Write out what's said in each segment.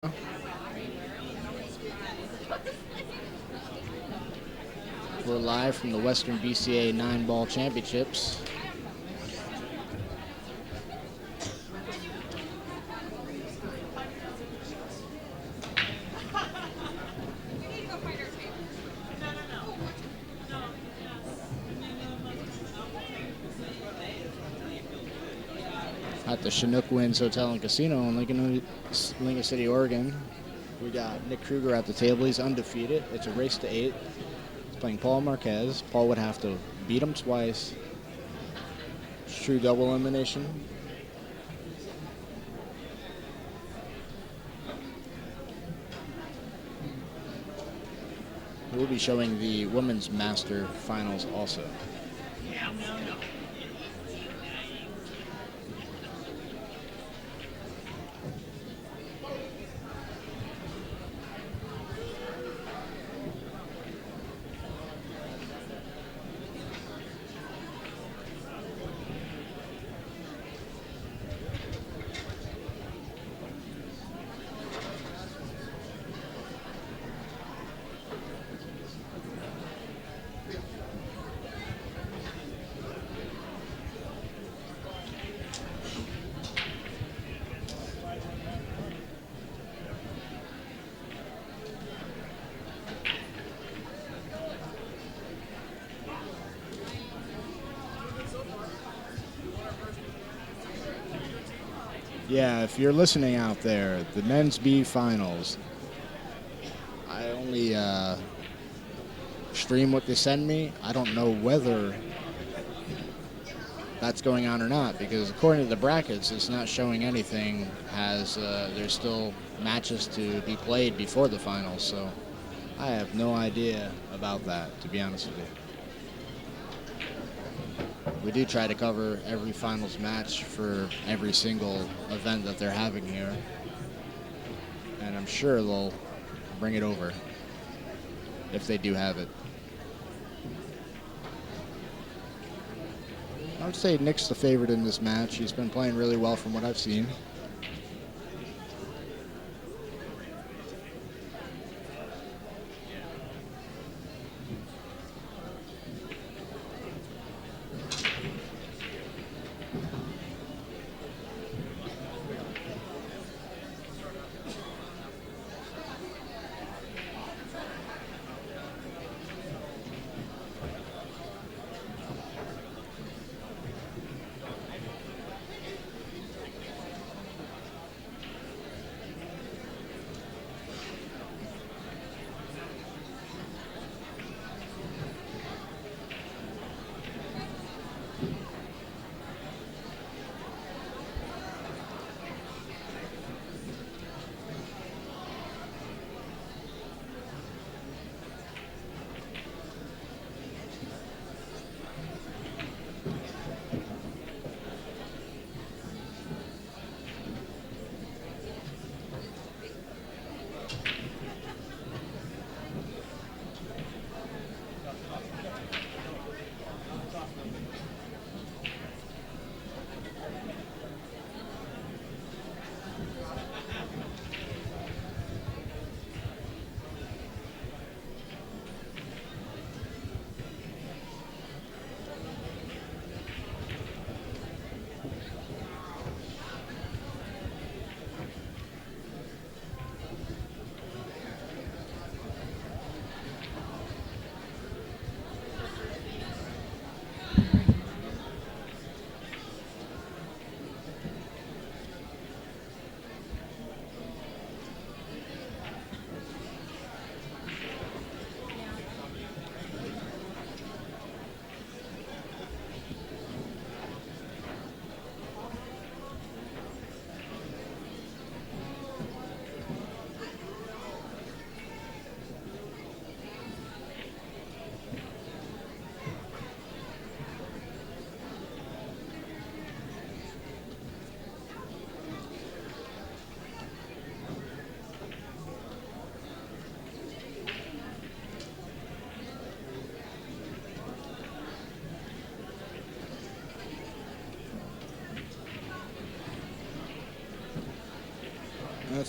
We're live from the Western BCA 9-ball championships. At the Chinook Winds Hotel and Casino in Lincoln City, Oregon. We got Nick Kruger at the table. He's undefeated. It's a race to 8. He's playing Paul Marquez. Paul would have to beat him twice. It's true double elimination. We'll be showing the Women's Master Finals also. Yeah, if you're listening out there, the men's B finals. I only stream what they send me. I don't know whether that's going on or not, because according to the brackets, it's not showing anything as there's still matches to be played before the finals. So I have no idea about that, to be honest with you. We do try to cover every finals match for every single event that they're having here. And I'm sure they'll bring it over if they do have it. I would say Nick's the favorite in this match. He's been playing really well from what I've seen.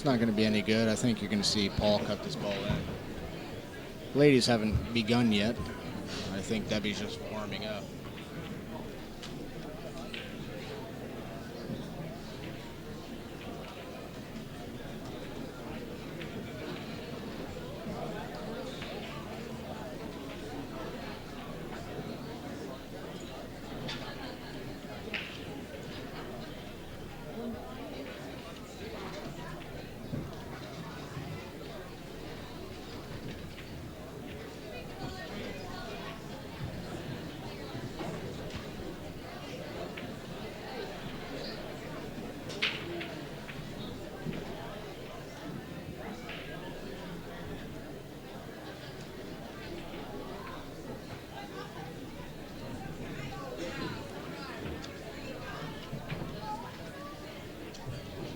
It's not going to be any good. I think you're going to see Paul cut this ball in. Ladies haven't begun yet. I think Debbie's just warming up.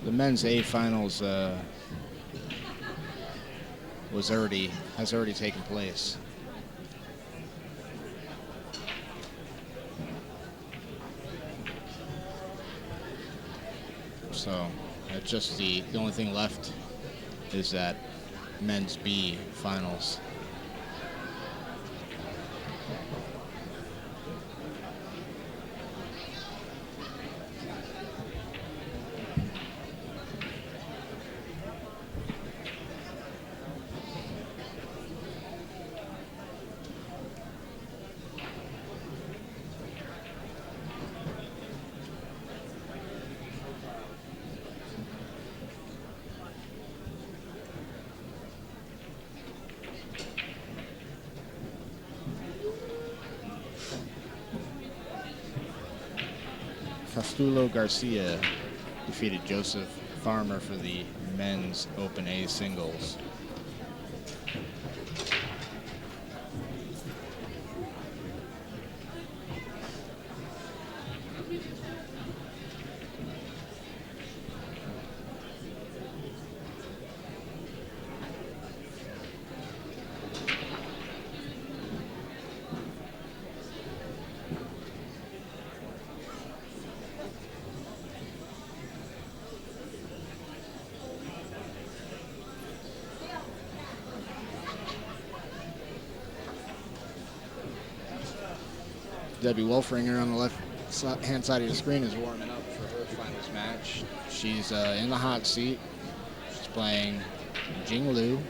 The men's A finals has already taken place. So just the only thing left is that men's B finals. Castulo Garcia defeated Joseph Farmer for the men's Open A singles. Debbie Wolfringer on the left-hand side of the screen is warming up for her finals match. She's in the hot seat. She's playing Jing Liu.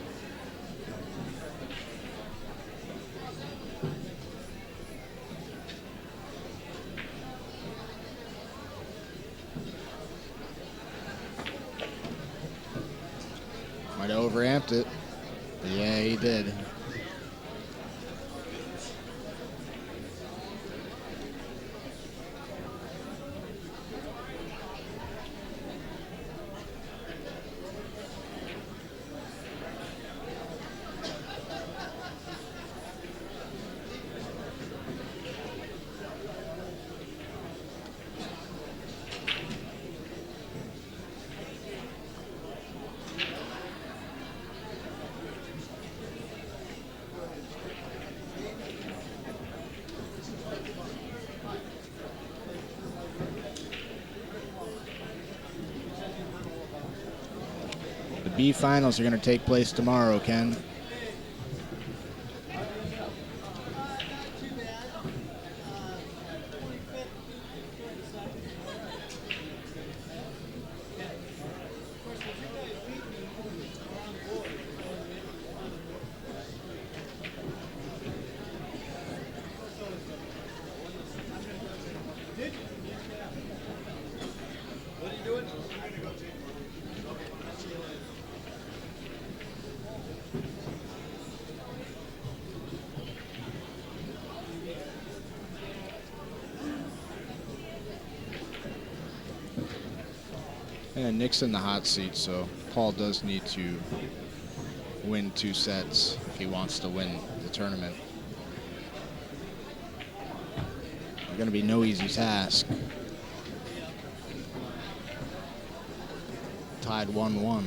Might have overamped it, but yeah, he did. B finals are going to take place tomorrow, Ken. And Nick's in the hot seat, so Paul does need to win 2 sets if he wants to win the tournament. It's going to be no easy task. Tied 1-1.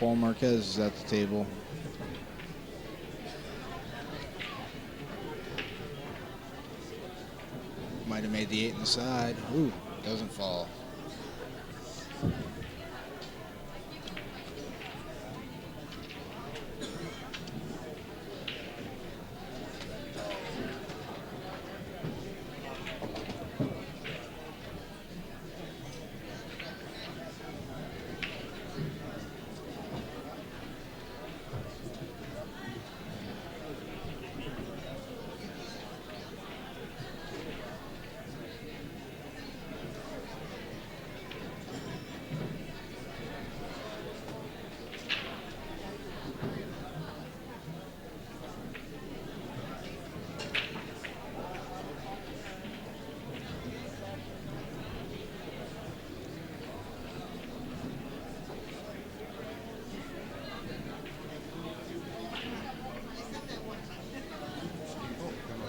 Paul Marquez is at the table. Might have made the 8 inside. Ooh, doesn't fall.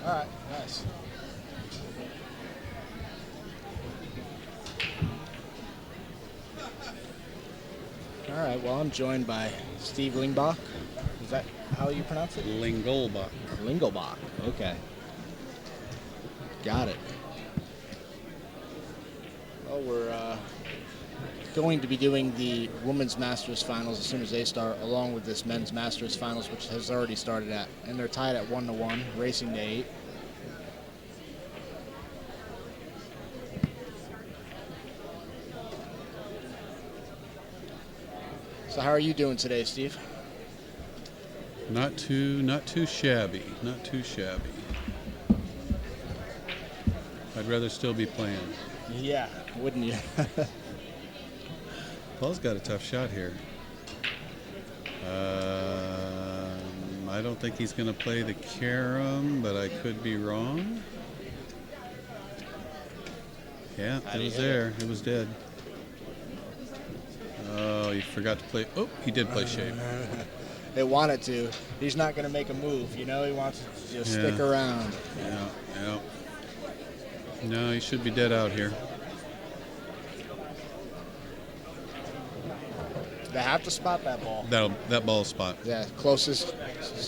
All right, nice. All right, well, I'm joined by Steve Lingbach. Is that how you pronounce it? Lingolbach. Lingelbach, okay. Got it. Well, we're going to be doing the Women's Masters Finals as soon as they start, along with this Men's Masters Finals, which has already started at, and they're tied at 1-1, racing to 8. So how are you doing today, Steve? Not too shabby. Not too shabby. I'd rather still be playing. Yeah, wouldn't you? Paul's got a tough shot here. I don't think he's going to play the carom, but I could be wrong. Yeah, it was there. It was dead. Oh, he forgot to play. Oh, he did play shape. They wanted to. He's not going to make a move, you know? He wants to just stick around. Yeah. No, he should be dead out here. They have to spot that ball. That ball spot. Yeah, closest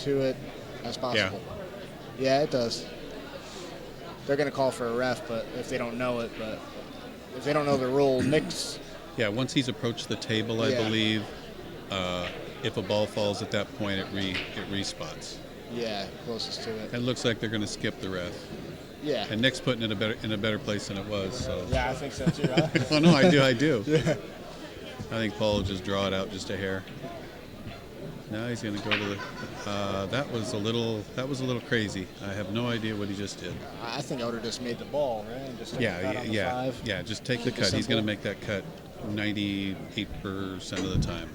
to it as possible. Yeah, it does. They're going to call for a ref, but if they don't know it, but if they don't know the rule, Nick's... Yeah, once he's approached the table, I believe, if a ball falls at that point, it respots. Yeah, closest to it. It looks like they're going to skip the ref. Yeah. And Nick's putting it in a better place than it was. So. Yeah, I think so too. Huh? Oh no, I do. Yeah. I think Paul will just draw it out just a hair. Now he's going to go to the. That was a little crazy. I have no idea what he just did. I think Oder just made the ball, right? And just took the cut on the 5. Yeah. Just take the cut. He's going to make that cut 98% of the time.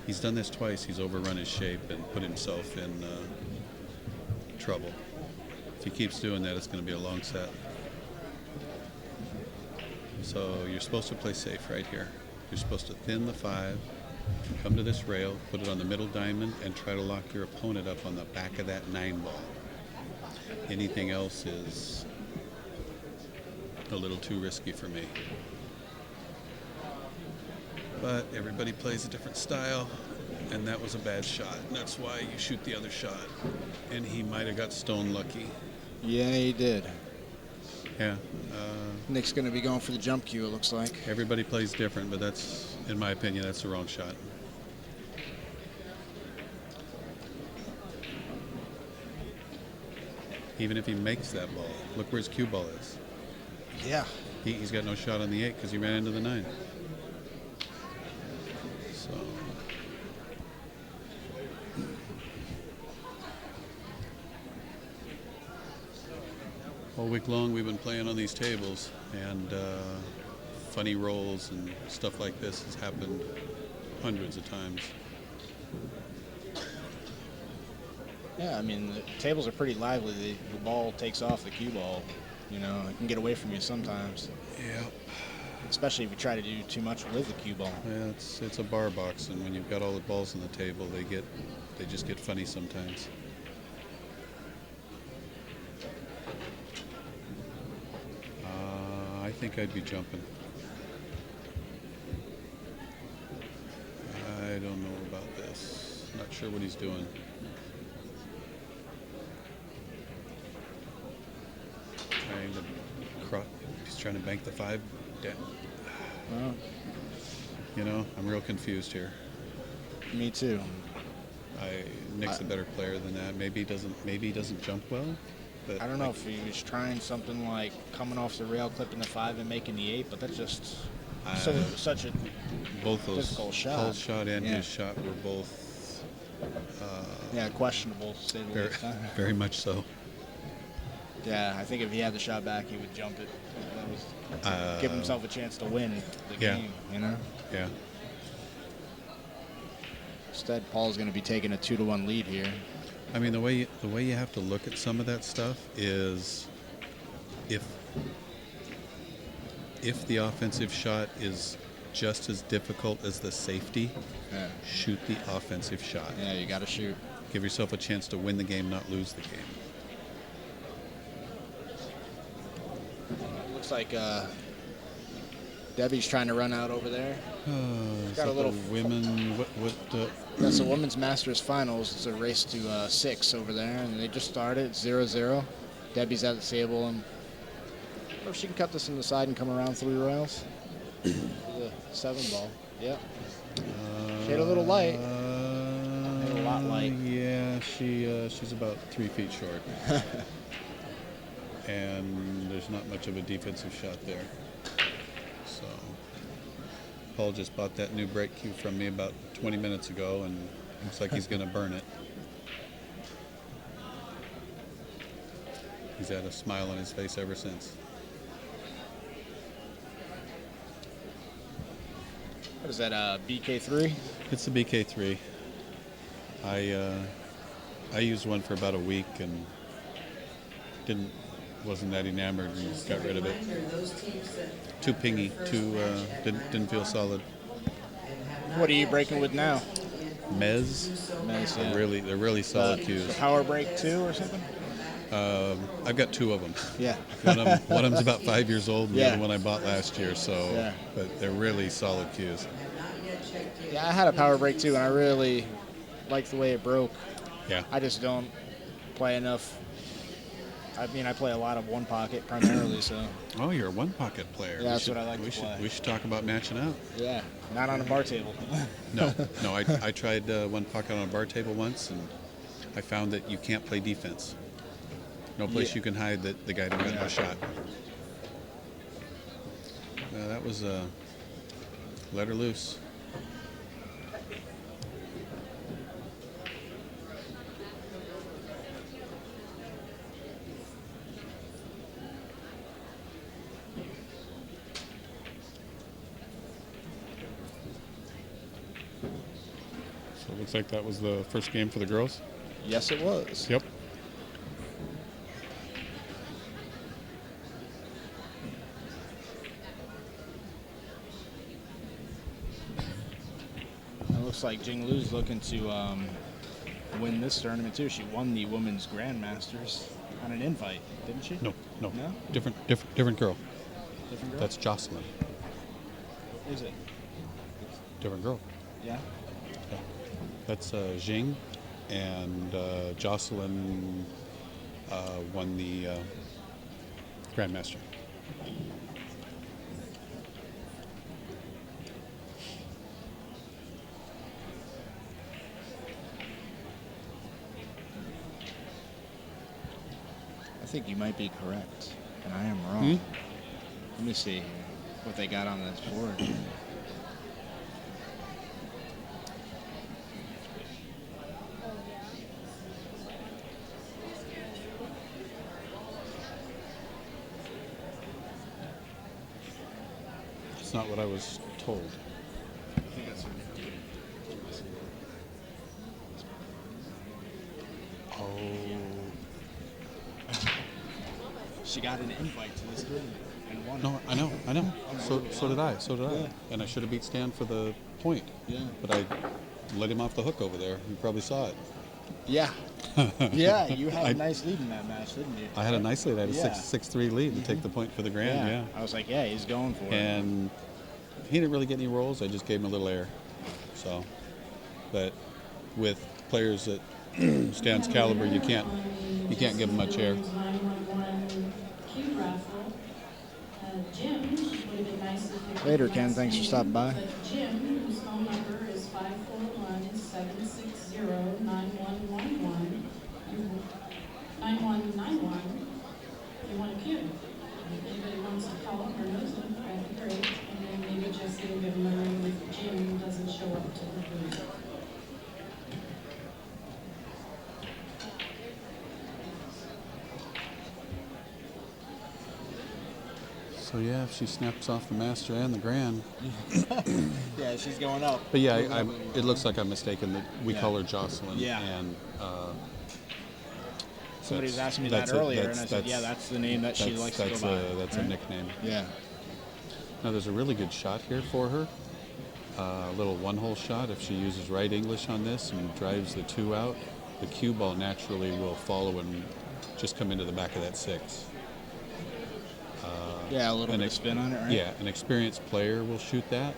He's done this twice. He's overrun his shape and put himself in trouble. If he keeps doing that, it's going to be a long set. So you're supposed to play safe right here. You're supposed to thin the 5, come to this rail, put it on the middle diamond, and try to lock your opponent up on the back of that 9 ball. Anything else is a little too risky for me. But everybody plays a different style, and that was a bad shot. And that's why you shoot the other shot. And he might have got stone lucky. Yeah, he did. Yeah. Nick's going to be going for the jump cue, it looks like. Everybody plays different, but that's, in my opinion, that's the wrong shot. Even if he makes that ball, look where his cue ball is. Yeah. He's got no shot on the 8 because he ran into the 9. So. All week long we've been playing on these tables, and funny rolls and stuff like this has happened hundreds of times. Yeah, I mean, the tables are pretty lively. The ball takes off the cue ball. You know, it can get away from you sometimes. Yeah. Especially if you try to do too much with the cue ball. Yeah, it's a bar box, and when you've got all the balls on the table, they just get funny sometimes. I think I'd be jumping. I don't know sure what he's doing. He's trying to bank the 5. Damn. Well, You know, I'm real confused here. me too. Nick's a better player than that. Maybe he doesn't jump well. But I don't know if he was trying something like coming off the rail, clipping the 5 and making the 8, but that's just such a both those difficult shot. Paul's shot and his shot were both questionable, to say the very, least. very much so. Yeah, I think if he had the shot back, he would jump it. That was give himself a chance to win the game, you know? Yeah. Instead, Paul's going to be taking a 2-1 lead here. I mean, the way you have to look at some of that stuff is if the offensive shot is just as difficult as the safety, shoot the offensive shot. Yeah, you got to shoot. Give yourself a chance to win the game, not lose the game. Looks like Debbie's trying to run out over there. Got a little women. That's the Women's Masters Finals. It's a race to 6 over there, and they just started. It's 0-0. Debbie's at the table, and I wonder if she can cut this in the side and come around 3 rails. The 7 ball. Yep. She had a little light. Had a lot light. Yeah, she's about 3 feet short. And there's not much of a defensive shot there. So Paul just bought that new break cue from me about 20 minutes ago, and looks like he's going to burn it. He's had a smile on his face ever since. What is that, BK3? It's the BK3. I used one for about a week and wasn't that enamored and got rid of it. Too pingy, didn't feel solid. What are you breaking with now? Mez, Yeah. they're really solid cues. The Power Break 2 or something? I've got 2 of them. Yeah. One of them's about 5 years old, and the Yeah. other one I bought last year. So, but they're really solid cues. Yeah, I had a Power Break 2, and I really liked the way it broke. Yeah. I just don't play enough. I mean, I play a lot of one pocket primarily, so. Oh, you're a one pocket player. Yeah, that's what I like to play. We should talk about matching out. Yeah, not on a bar table. No. I tried one pocket on a bar table once, and I found that you can't play defense. No place you can hide that the guy don't got no shot. That was let her loose. So it looks like that was the first game for the girls. Yes, it was. Yep. It looks like Jing Lu's looking to win this tournament too. She won the Women's Grandmasters on an invite, didn't she? No. No? Different girl. Different girl? That's Jocelyn. Is it? Different girl. Yeah. Yeah. That's Jing, and Jocelyn won the Grandmaster. I think you might be correct, and I am wrong. Let me see what they got on this board. It's not what I was told. Oh. She got an invite to this tournament and won. No, I know. So did I. Yeah. And I should have beat Stan for the point. Yeah. But I let him off the hook over there. You probably saw it. Yeah. Yeah, you had a nice lead in that match, didn't you? I had a nice lead. I had a Yeah. 6-3 lead to take the point for the grand. Yeah. I was like, yeah, he's going for it. And he didn't really get any rolls. I just gave him a little air. So, but with players that Stan's caliber, you can't give them much air. Later, Ken. Thanks for stopping by. Jim, whose phone number is 541-760-9111. 9191. You want a cue. If anybody wants to call him or knows him, that'd be great. And then maybe Jesse will give him a ring if Jim doesn't show up to the booth. So yeah, if she snaps off the master and the grand. Yeah, she's going up. But yeah, it looks like I'm mistaken that we Yeah. call her Jocelyn. Yeah. And Somebody was that's- asking me that that's a- earlier, and I that's- said, yeah, that's the name that she that's- likes to go that's by. That's a right? nickname. Yeah. Now there's a really good shot here for her. A little one-hole shot. If she uses right English on this and drives the 2 out, the cue ball naturally will follow and just come into the back of that 6. Yeah, a little An bit of spin on it, right? Yeah, an experienced player will shoot that.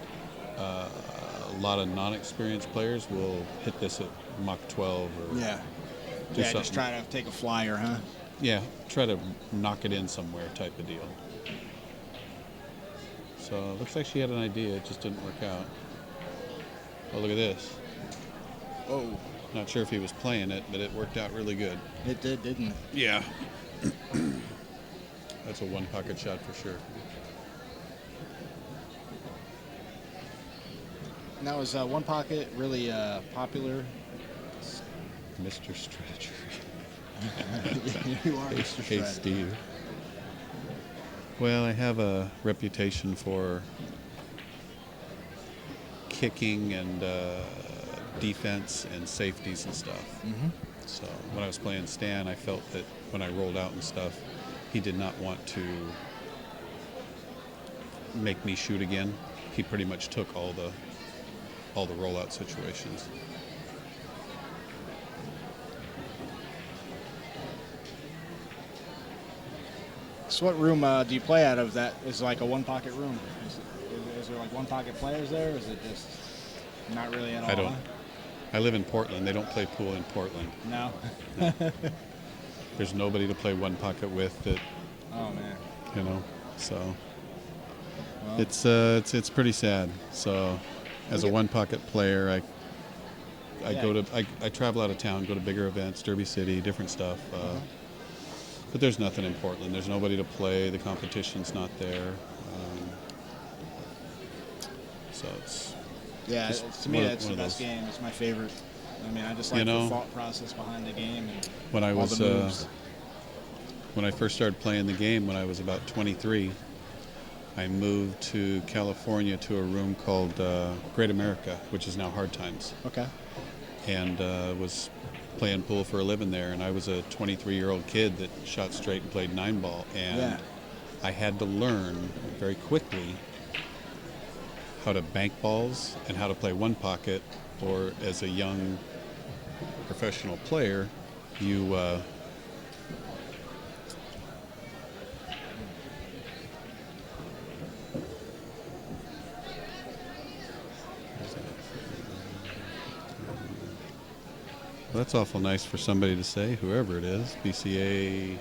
A lot of non-experienced players will hit this at Mach 12 or Yeah. do Yeah, something. just try to take a flyer, huh? Yeah, try to knock it in somewhere type of deal. So it looks like she had an idea, it just didn't work out. Oh, look at this. Oh, Not sure if he was playing it, but it worked out really good. it did, didn't it? Yeah. That's a one-pocket shot for sure. Now, is one pocket really popular? Mr. Stretcher. You are Mr. Hey, Shred. Steve. Well, I have a reputation for kicking and defense and safeties and stuff. Mm-hmm. So when I was playing Stan, I felt that when I rolled out and stuff, he did not want to make me shoot again. He pretty much took all the rollout situations. So what room do you play out of that is like a one pocket room? Is there like one pocket players there, or is it just not really at all? I don't. huh? I live in Portland. They don't play pool in Portland. No. There's nobody to play one pocket with that, Oh man. you know. So Well, it's pretty sad. So as a one pocket player, I travel out of town, go to bigger events, Derby City, different stuff. But there's nothing in Portland. There's nobody to play. The competition's not there. So it's yeah. just To me, one- that's one the of best those. game. It's my favorite. I mean, I just You like know, the thought process behind the game and when I all was the moves. when I first started playing the game when I was about 23, I moved to California to a room called Great America, which is now Hard Times, Okay. and was playing pool for a living there. And I was a 23-year-old kid that shot straight and played 9-ball, and Yeah. I had to learn very quickly how to bank balls and how to play one pocket, or as a young professional player, you well, that's awful nice for somebody to say, whoever it is, BCA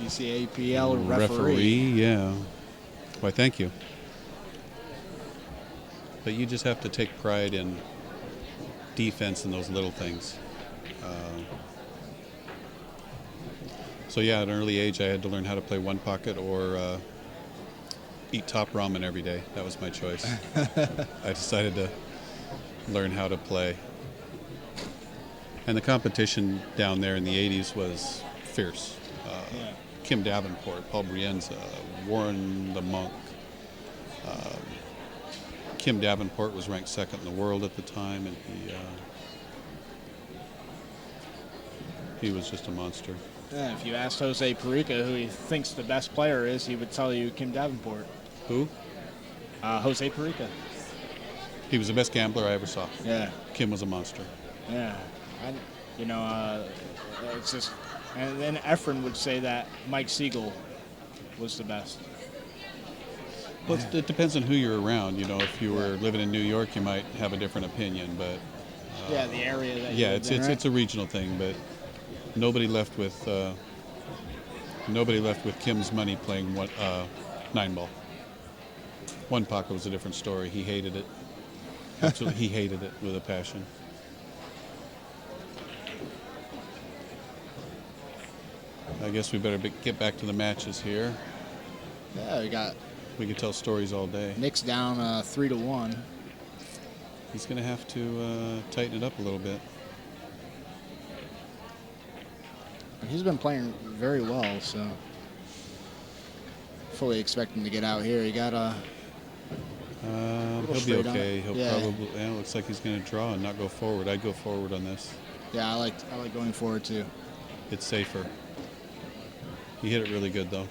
BCAPL referee. yeah. Why, thank you. But you just have to take pride in defense and those little things. So yeah, at an early age, I had to learn how to play one pocket or eat top ramen every day. That was my choice. I decided to learn how to play. And the competition down there in the 80s was fierce. Yeah. Kim Davenport, Paul Brienza, Warren the Monk. Kim Davenport was ranked second in the world at the time, and he was just a monster. Yeah, if you asked Jose Perica who he thinks the best player is, he would tell you Kim Davenport. Who? Jose Perica. He was the best gambler I ever saw. Yeah. Kim was a monster. Yeah. It's just, and then Efren would say that Mike Siegel was the best. Well, it depends on who you're around. You know, if you were living in New York, you might have a different opinion, but Yeah, the area that. Yeah, it's a regional thing, but nobody left with Kim's money playing 9-ball. One pocket was a different story. He hated it. Absolutely, he hated it with a passion. I guess we better get back to the matches here. Yeah, we could tell stories all day. Nick's down 3-1. He's going to have to tighten it up a little bit. He's been playing very well, so fully expect him to get out here. He got he'll be okay. He'll probably. Yeah, looks like he's going to draw and not go forward. I'd go forward on this. Yeah, I like going forward too. It's safer. He hit it really good though.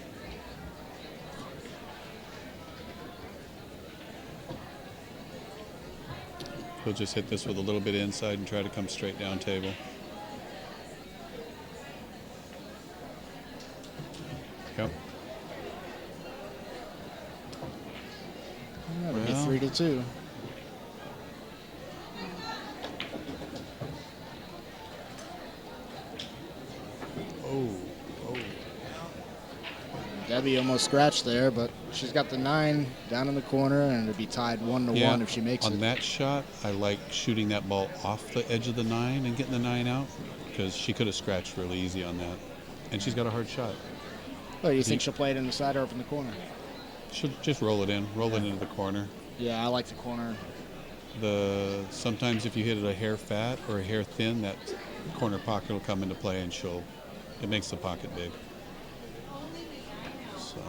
He'll just hit this with a little bit inside and try to come straight down table. Yep. That'll be 3-2. Oh. Debbie almost scratched there, but she's got the 9 down in the corner, and it'll be tied 1-1 if she makes it. On that shot, I like shooting that ball off the edge of the 9 and getting the 9 out, because she could have scratched really easy on that. And she's got a hard shot. Oh, you think she'll play it in the side or up in the corner? She'll just roll it in, it into the corner. Yeah, I like the corner. Sometimes if you hit it a hair fat or a hair thin, that corner pocket will come into play, and it makes the pocket big. So,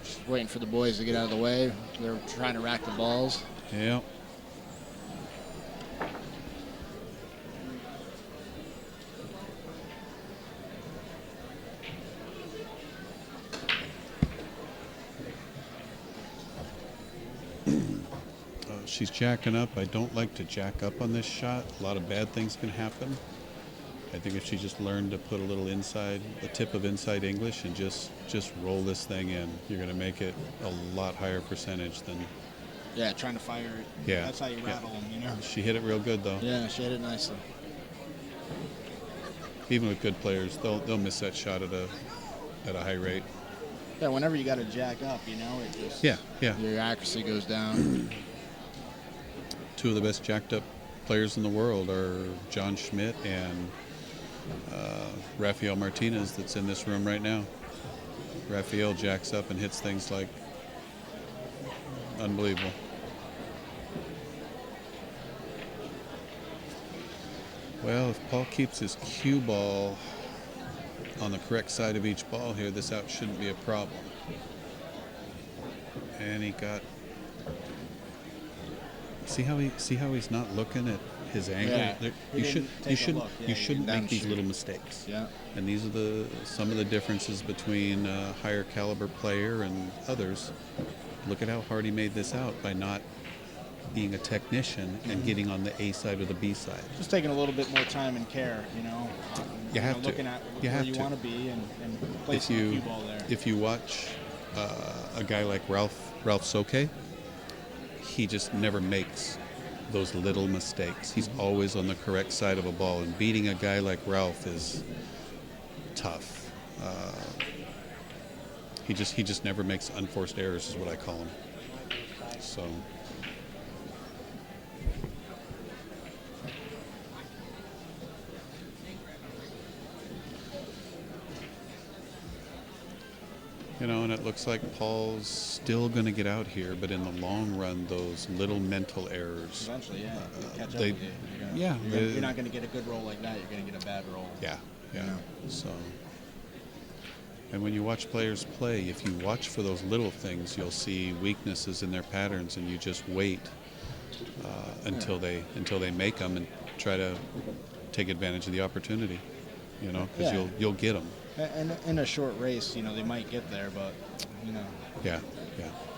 just waiting for the boys to get out of the way. They're trying to rack the balls. Yeah. She's jacking up. I don't like to jack up on this shot. A lot of bad things can happen. I think if she just learned to put a tip of inside English and just roll this thing in, you're going to make it a lot higher percentage than... Yeah, trying to fire it. Yeah. That's how you rattle them, you know? She hit it real good, though. Yeah, she hit it nicely. Even with good players, they'll miss that shot at a high rate. Yeah, whenever you got to jack up, you know, it just... Yeah. Your accuracy goes down. Two of the best jacked up players in the world are John Schmidt and Rafael Martinez, that's in this room right now. Rafael jacks up and hits things like unbelievable. Well, if Paul keeps his cue ball on the correct side of each ball here, this out shouldn't be a problem. And he got... See how he's not looking at his angle? Yeah, you shouldn't make these little mistakes. Yeah. And these are some of the differences between a higher caliber player and others. Look at how hard he made this out by not being a technician and getting on the A side or the B side. Just taking a little bit more time and care, you know. You have to. Looking at where you want to be and placing the cue ball there. If you watch a guy like Ralph Soke, he just never makes those little mistakes. He's always on the correct side of a ball, and beating a guy like Ralph is tough. He just never makes unforced errors, is what I call him. So. You know, and it looks like Paul's still going to get out here, but in the long run, those little mental errors. Eventually, yeah. Catch up with you. You're not going to get a good roll like that. You're going to get a bad roll. Yeah. So, and when you watch players play, if you watch for those little things, you'll see weaknesses in their patterns, and you just wait until they make them and try to take advantage of the opportunity. You know, because you'll get them. And in a short race, you know, they might get there, but, you know. Yeah.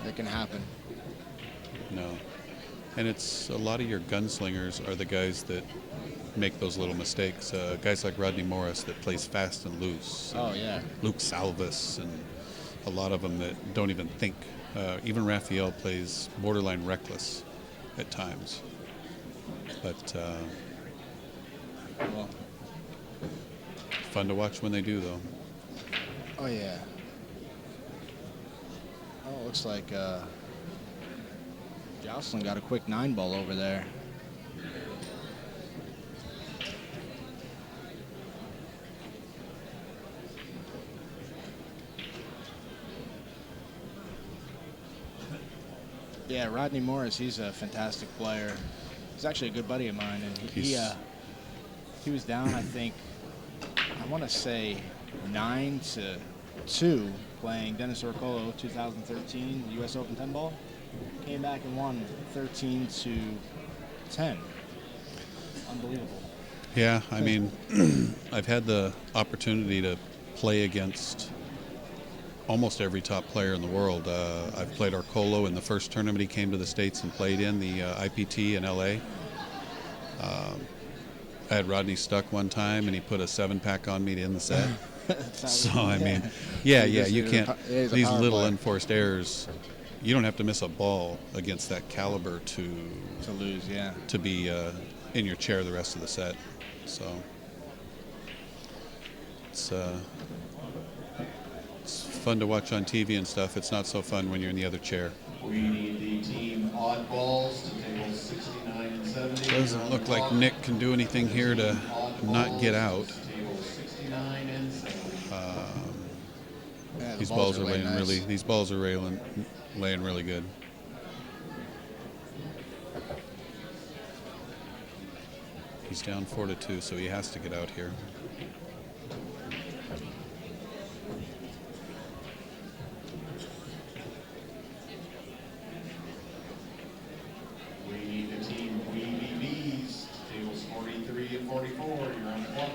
It can happen. No. And it's a lot of your gunslingers are the guys that make those little mistakes. Guys like Rodney Morris that plays fast and loose. Oh, yeah. Luke Salvis and a lot of them that don't even think. Even Rafael plays borderline reckless at times. But Well, Fun to watch when they do, though. oh yeah. Oh, it looks like Jocelyn got a quick 9-ball over there. Yeah, Rodney Morris, he's a fantastic player. He's actually a good buddy of mine, and he was down, I think, I want to say 9-2 playing Dennis Orcolo 2013 U.S. Open 10 ball. Came back and won 13-10. Unbelievable. Yeah, I mean, I've had the opportunity to play against almost every top player in the world. I've played Arcolo in the first tournament he came to the States and played in, the IPT in L.A. I had Rodney Stuck one time, and he put a 7-pack on me to end the set. So, I mean, you can't. These little unforced errors, you don't have to miss a ball against that caliber to lose, yeah. To be in your chair the rest of the set. So, it's fun to watch on TV and stuff. It's not so fun when you're in the other chair. We need the team oddballs to tables 69 and 70. Doesn't look like Nick can do anything here to not get out. Tables 69 and 70. Yeah, These balls are really laying nice. really. These balls are laying really good. He's down 4-2, so he has to get out here. We need the team WeBBs, tables 43 and 44. You're on the clock.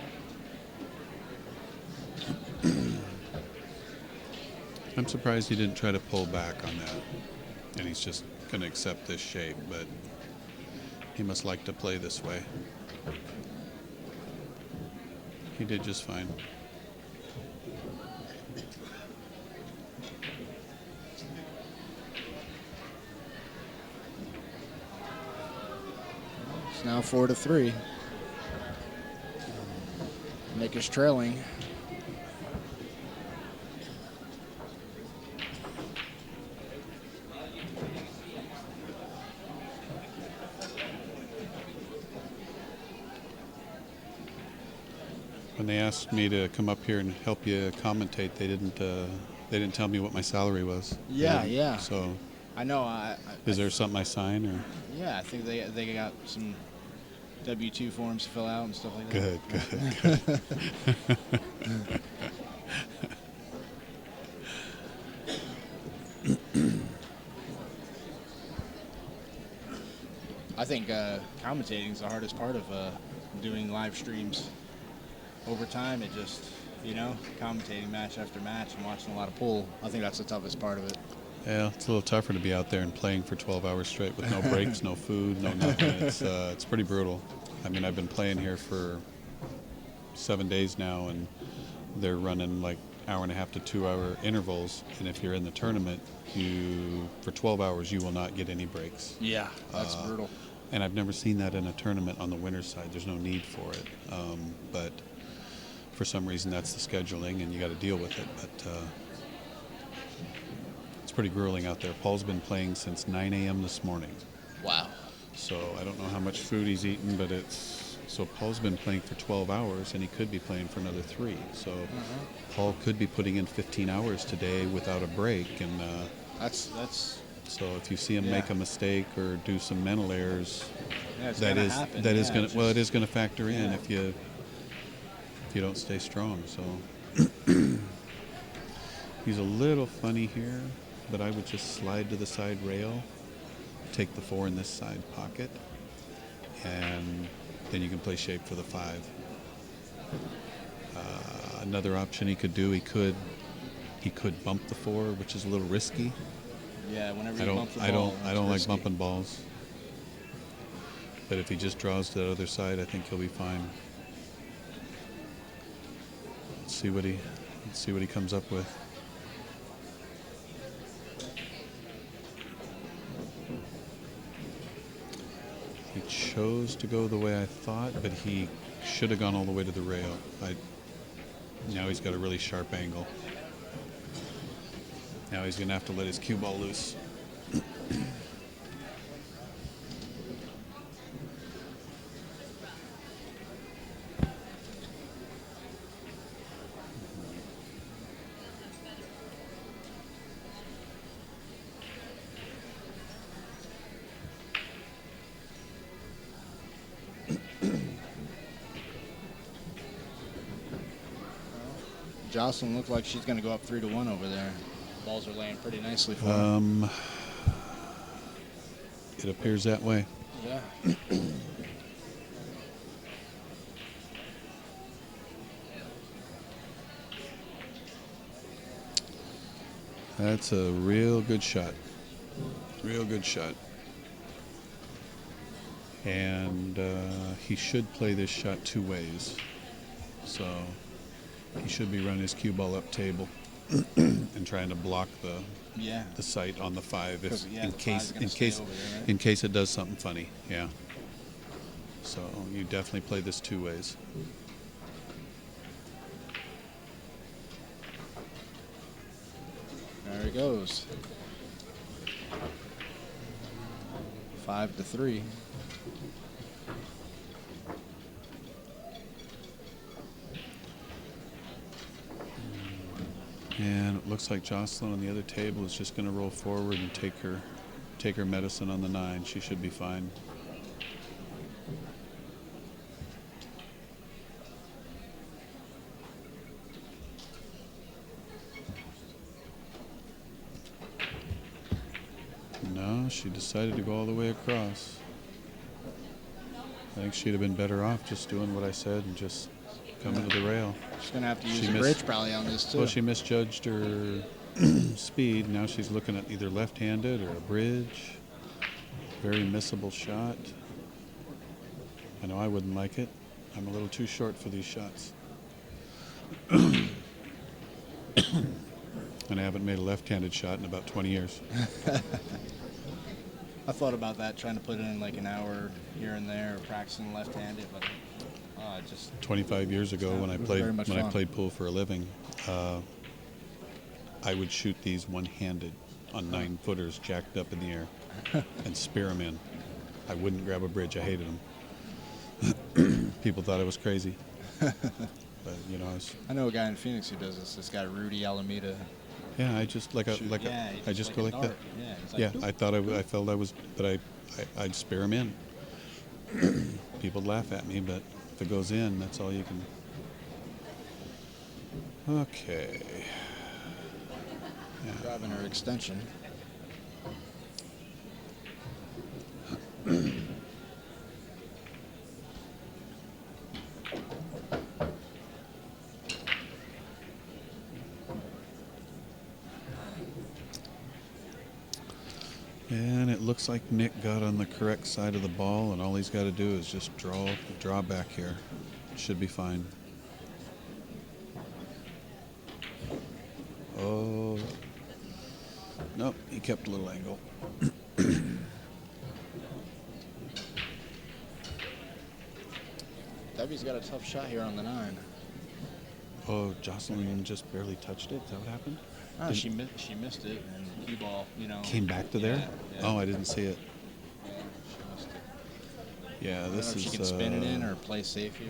I'm surprised he didn't try to pull back on that, and he's just going to accept this shape, but he must like to play this way. He did just fine. It's now 4-3. Nick is trailing. When they asked me to come up here and help you commentate, they didn't tell me what my salary was. Yeah, yeah. So, I know. is there something I sign or? Yeah, I think they got some W-2 forms to fill out and stuff like that. Good. I think commentating is the hardest part of doing live streams. Over time, it just, commentating match after match and watching a lot of pool, I think that's the toughest part of it. Yeah, it's a little tougher to be out there and playing for 12 hours straight with no breaks, no food, no nothing. It's pretty brutal. I mean, I've been playing here for 7 days now, and they're running like hour-and-a-half to 2-hour intervals. And if you're in the tournament, for 12 hours, you will not get any breaks. Yeah, that's brutal. And I've never seen that in a tournament on the winner's side. There's no need for it. But for some reason, that's the scheduling, and you got to deal with it. But it's pretty grueling out there. Paul's been playing since 9 a.m. this morning. Wow. So I don't know how much food he's eaten, but so Paul's been playing for 12 hours, and he could be playing for another 3. So Paul could be putting in 15 hours today without a break, and That's so if you see him make a mistake or do some mental errors, it's that gonna is happen. that is Yeah, going it's to well, it just- is going to factor in if you don't stay strong. So he's a little funny here, but I would just slide to the side rail, take the 4 in this side pocket, and then you can play shape for the 5. Another option he could do, he could bump the 4, which is a little risky. Yeah, whenever I you don't bump the I ball, don't I it's don't like risky. bumping balls. But if he just draws to the other side, I think he'll be fine. Let's see what he comes up with. He chose to go the way I thought, but he should have gone all the way to the rail. Now he's got a really sharp angle. Now he's going to have to let his cue ball loose. Jocelyn looked like she's going to go up 3-1 over there. Balls are laying pretty nicely for her. It appears that way. Yeah. That's a real good shot. Real good shot. And he should play this shot two ways. So he should be running his cue ball up table and trying to block the sight on the 5 if, Yeah, right? in case it does something funny. Yeah. So you definitely play this two ways. There he goes. 5-3. And it looks like Jocelyn on the other table is just going to roll forward and take her medicine on the 9. She should be fine. No, she decided to go all the way across. I think she'd have been better off just doing what I said and just coming to the rail. She's going to have to use She a missed- bridge probably on this too. Well, she misjudged her speed. Now she's looking at either left-handed or a bridge. Very missable shot. I know I wouldn't like it. I'm a little too short for these shots. And I haven't made a left-handed shot in about 20 years. I thought about that, trying to put in like an hour here and there, practicing left-handed, but just 25 years ago, Yeah, when I it was played very much when I fun. played pool for a living, I would shoot these one-handed on 9-footers jacked up in the air and spear them in. I wouldn't grab a bridge. I hated them. People thought I was crazy, but you know, I know a guy in Phoenix who does this. This guy Rudy Alameda. yeah, I just like a Shoot, like yeah, a, he I just like go a like that. dart. Yeah, he's like, Yeah, "Doop." I thought I felt I was, but I'd spear them in. People laugh at me, but if it goes in, that's all you can. Okay. Driving her extension. And it looks like Nick got on the correct side of the ball, and all he's got to do is just draw back here. Should be fine. Oh, nope, he kept a little angle. Debbie's got a tough shot here on the 9. Oh, Jocelyn just barely touched it. Is that what happened? Oh, Did- she missed it, and the cue ball, Came back to there? Yeah, yeah. Oh, I didn't see it. Yeah, she missed it. Yeah, I don't know this if is. she can spin it in or play safe here.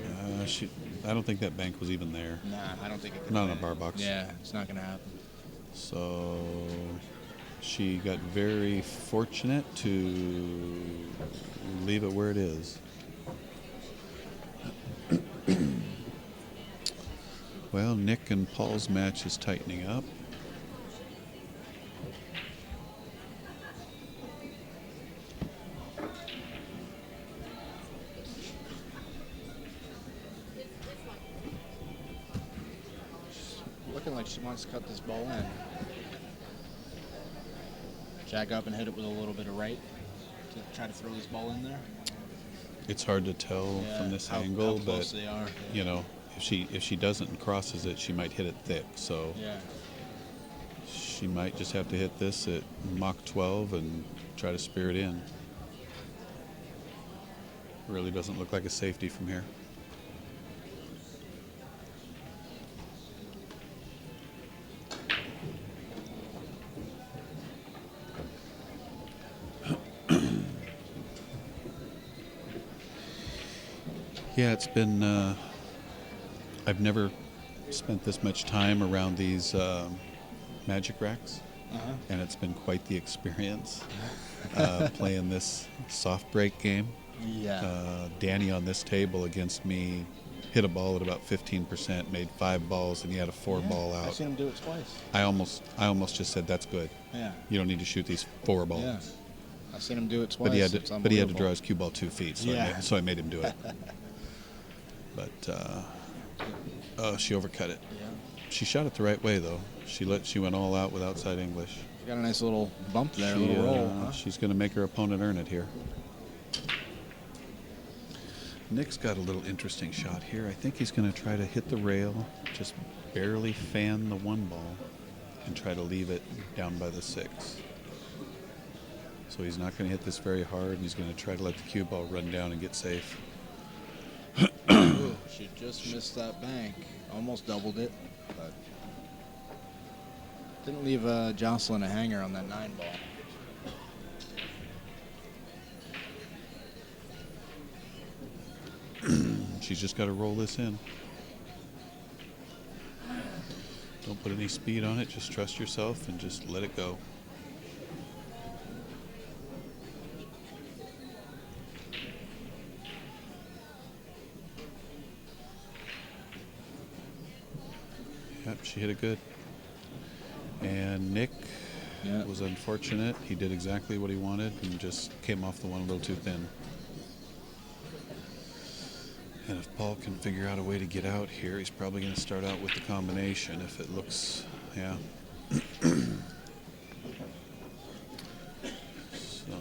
I don't think that bank was even there. Nah, I don't think it could. Not on win. a bar box. Yeah, it's not gonna happen. So she got very fortunate to leave it where it is. Well, Nick and Paul's match is tightening up. Looking like she wants to cut this ball in. Jack up and hit it with a little bit of right to try to throw this ball in there. It's hard to tell Yeah, from this how angle, close but they are. you know, if she doesn't and crosses it, she might hit it thick. So Yeah. she might just have to hit this at Mach 12 and try to spear it in. Really doesn't look like a safety from here. Yeah, it's been. I've never spent this much time around these magic racks, and it's been quite the experience playing this soft break game. Yeah. Danny on this table against me hit a ball at about 15%, made 5 balls, and he had a 4-ball I've out. seen him do it twice. I almost just said, "That's good. Yeah. You don't need to shoot these 4 balls." Yeah. I've seen him do it twice. But he had It's to draw unbelievable. his cue ball 2 feet, so, Yeah. I made him do it. But she overcut it. Yeah. She shot it the right way though. She went all out with outside English. Got a nice little bump there, a She, little roll. Huh? She's going to make her opponent earn it here. Nick's got a little interesting shot here. I think he's going to try to hit the rail, just barely fan the 1 ball, and try to leave it down by the 6. So he's not going to hit this very hard, and he's going to try to let the cue ball run down and get safe. Ooh, she just missed that bank. Almost doubled it, but didn't leave Jocelyn a hanger on that 9 ball. She's just got to roll this in. Don't put any speed on it. Just trust yourself and just let it go. Yep, she hit it good. And Nick was unfortunate. He did exactly what he wanted and just came off the one a little too thin. And if Paul can figure out a way to get out here, he's probably going to start out with the combination if it looks, yeah. So.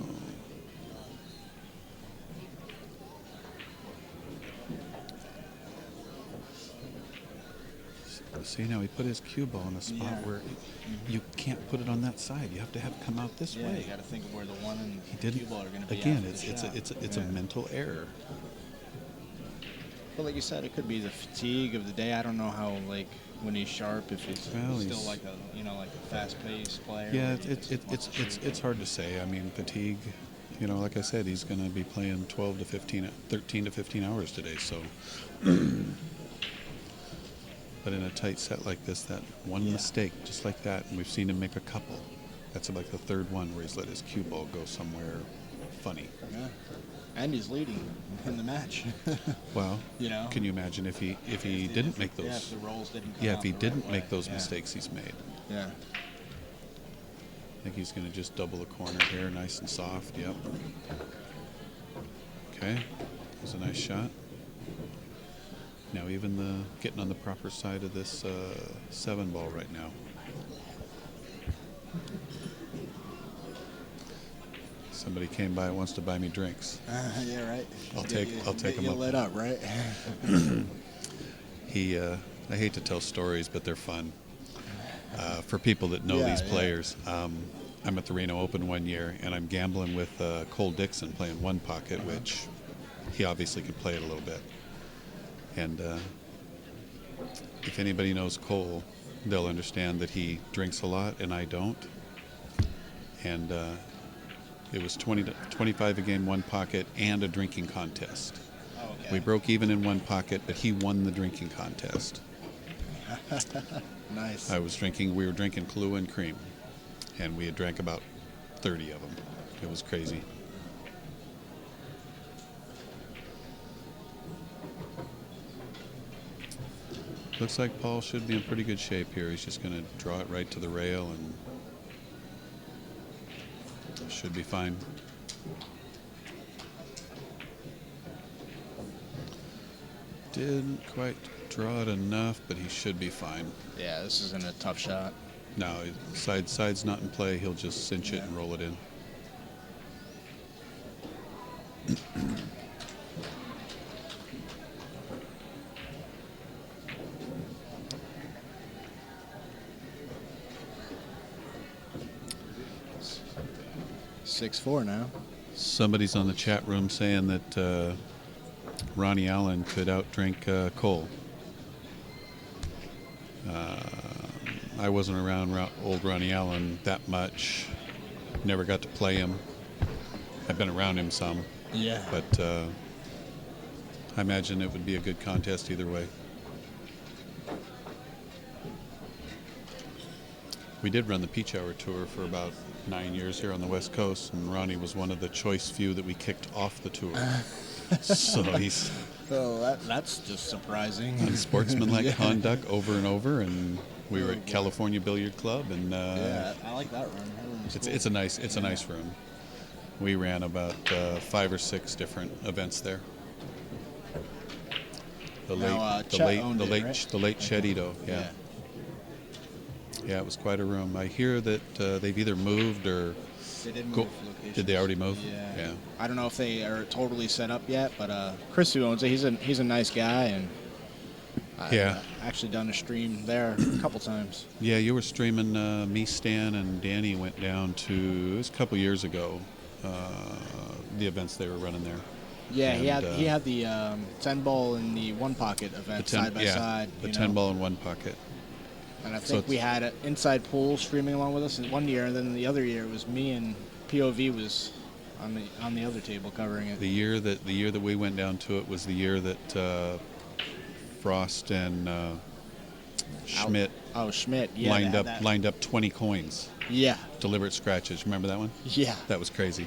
See, now he put his cue ball in a spot where you can't put it on that side. You have to have it come out this way. You got to think of where the 1 and He the didn't. cue ball are going to be. Again, after the shot. it's a mental error. But like you said, it could be the fatigue of the day. I don't know how, like, when he's sharp, if he's Well, still he's- like a fast-paced player. Yeah, or he just wants to shoot. it's hard to say. I mean, fatigue. You know, like I said, he's going to be playing 13 to 15 hours today. So, but in a tight set like this, that one mistake, just like that, and we've seen him make a couple. That's like the 3rd one where he's let his cue ball go somewhere funny. Yeah. And he's leading in the match. Well, You know? can you imagine if he didn't make those? Yeah, if the rolls didn't come Yeah, out if he the right didn't way. make those Yeah. mistakes he's made. Yeah. I think he's going to just double the corner here, nice and soft. Yep. Okay, that was a nice shot. Now even getting on the proper side of this 7 ball right now. Somebody came by, wants to buy me drinks. Yeah, right. I'll Get take him you up. lit up, right? I hate to tell stories, but they're fun. For people that know these players, I'm at the Reno Open one year, and I'm gambling with Cole Dixon playing 1 pocket, which he obviously could play it a little bit. And if anybody knows Cole, they'll understand that he drinks a lot, and I don't. And it was 20 to 25 a game, 1 pocket, and a drinking contest. Okay. We broke even in 1 pocket, but he won the drinking contest. Nice. We were drinking Kahlua and cream, and we had drank about 30 of them. It was crazy. Looks like Paul should be in pretty good shape here. He's just going to draw it right to the rail and should be fine. Didn't quite draw it enough, but he should be fine. Yeah, this isn't a tough shot. No, side's not in play. He'll just cinch it and roll it in. Six 4 now. Somebody's on the chat room saying that Ronnie Allen could outdrink Cole. I wasn't around old Ronnie Allen that much. Never got to play him. I've been around him some, Yeah. but I imagine it would be a good contest either way. We did run the Peach Hour Tour for about 9 years here on the West Coast, and Ronnie was one of the choice few that we kicked off the tour. So he's Oh, that's just surprising. unsportsmanlike Yeah. conduct over and over, and we were Oh, at God. California Billiard Club, and Yeah, I like that run. That run was cool. it's a nice room. We ran about 5 or 6 different events there. The Now, late, Chet owned it, right? the late Chet Ito, yeah. Yeah, it was quite a room. I hear that they've either moved or They did move Go- locations. did they already move? Yeah. Yeah. I don't know if they are totally set up yet, but Chris, who owns it, he's a nice guy, and Yeah. I've actually done a stream there a couple times. Yeah, you were streaming. Me, Stan, and Danny went down to, it was a couple years ago, the events they were running there. Yeah, he And, had the 10 ball and the 1 pocket event side by side. the you 10 know? ball in 1 pocket. And I So think we it's- had an inside pool streaming along with us in one year, and then the other year it was me and POV was on the other table covering it. The year that we went down to it was the year that Frost and Schmidt Oh, Schmidt. Yeah, they had that. lined up 20 coins, Yeah, deliberate scratches. Remember that one? yeah, That was crazy.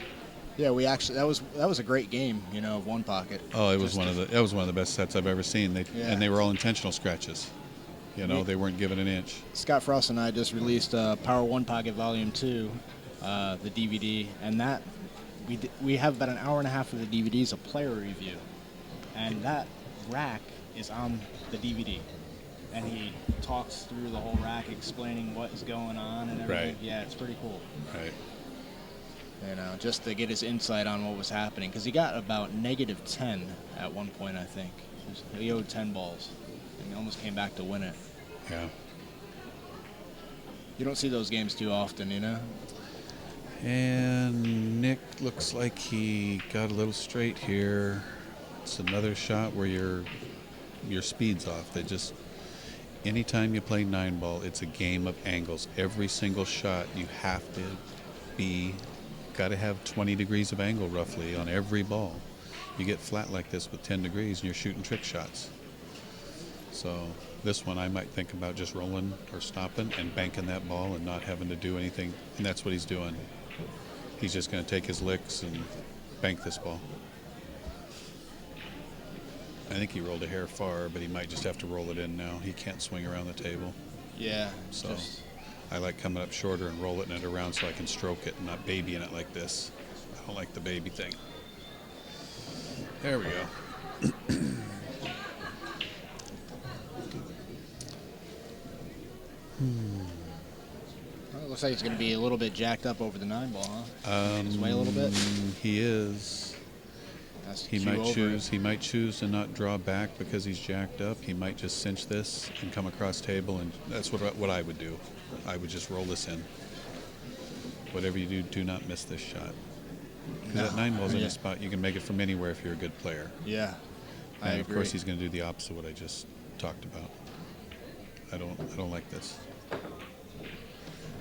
yeah. We actually that was a great game, you know, of 1 pocket. Oh, it was Just that was one of the best sets I've ever seen. Yeah. And they were all intentional scratches. You know, Yeah. they weren't given an inch. Scott Frost and I just released Power 1 Pocket Volume 2, the DVD, and that we have about an hour and a half of the DVDs a player review, and that rack is on the DVD, and he talks through the whole rack, explaining what is going on and everything. Right. Yeah, it's pretty cool. Right. You know, just to get his insight on what was happening, because he got about -10 at one point, I think. He owed 10 balls, and he almost came back to win it. Yeah. You don't see those games too often, you know. And Nick looks like he got a little straight here. It's another shot where your speed's off. They just, anytime you play 9 ball, it's a game of angles. Every single shot you have to got to have 20 degrees of angle roughly on every ball. You get flat like this with 10 degrees and you're shooting trick shots. So this one I might think about just rolling or stopping and banking that ball and not having to do anything. And that's what he's doing. He's just going to take his licks and bank this ball. I think he rolled a hair far, but he might just have to roll it in now. He can't swing around the table. Yeah. So I like coming up shorter and rolling it around so I can stroke it and not babying it like this. I don't like the baby thing. There we go. Well, it looks like he's going to be a little bit jacked up over the 9 ball, huh? His way a little bit. He is. Has to He cue might over choose. it. He might choose to not draw back because he's jacked up. He might just cinch this and come across table, and that's what I would do. I would just roll this in. Whatever you do, do not miss this shot. Because that 9 ball's in Yeah. a spot you can make it from anywhere if you're a good player. Yeah. I And agree. of course, he's going to do the opposite of what I just talked about. I don't like this.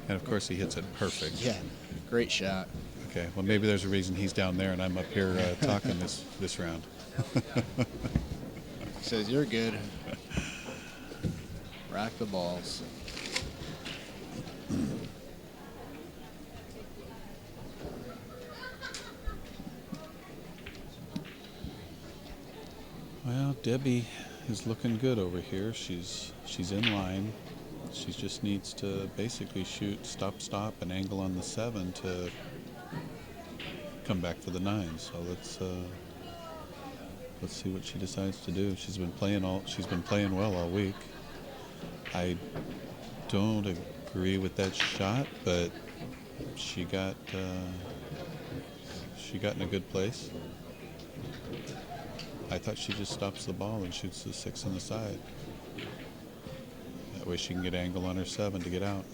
And of course, he hits it perfect. Yeah. Great shot. Okay. Well, maybe there's a reason he's down there and I'm up here talking this round. He says, "You're good." Rack the balls. Well, Debbie is looking good over here. She's in line. She just needs to basically shoot stop, and angle on the 7 to come back for the 9. So let's see what she decides to do. She's been playing well all week. I don't agree with that shot, but she got in a good place. I thought she just stops the ball and shoots the 6 on the side. That way she can get angle on her 7 to get out.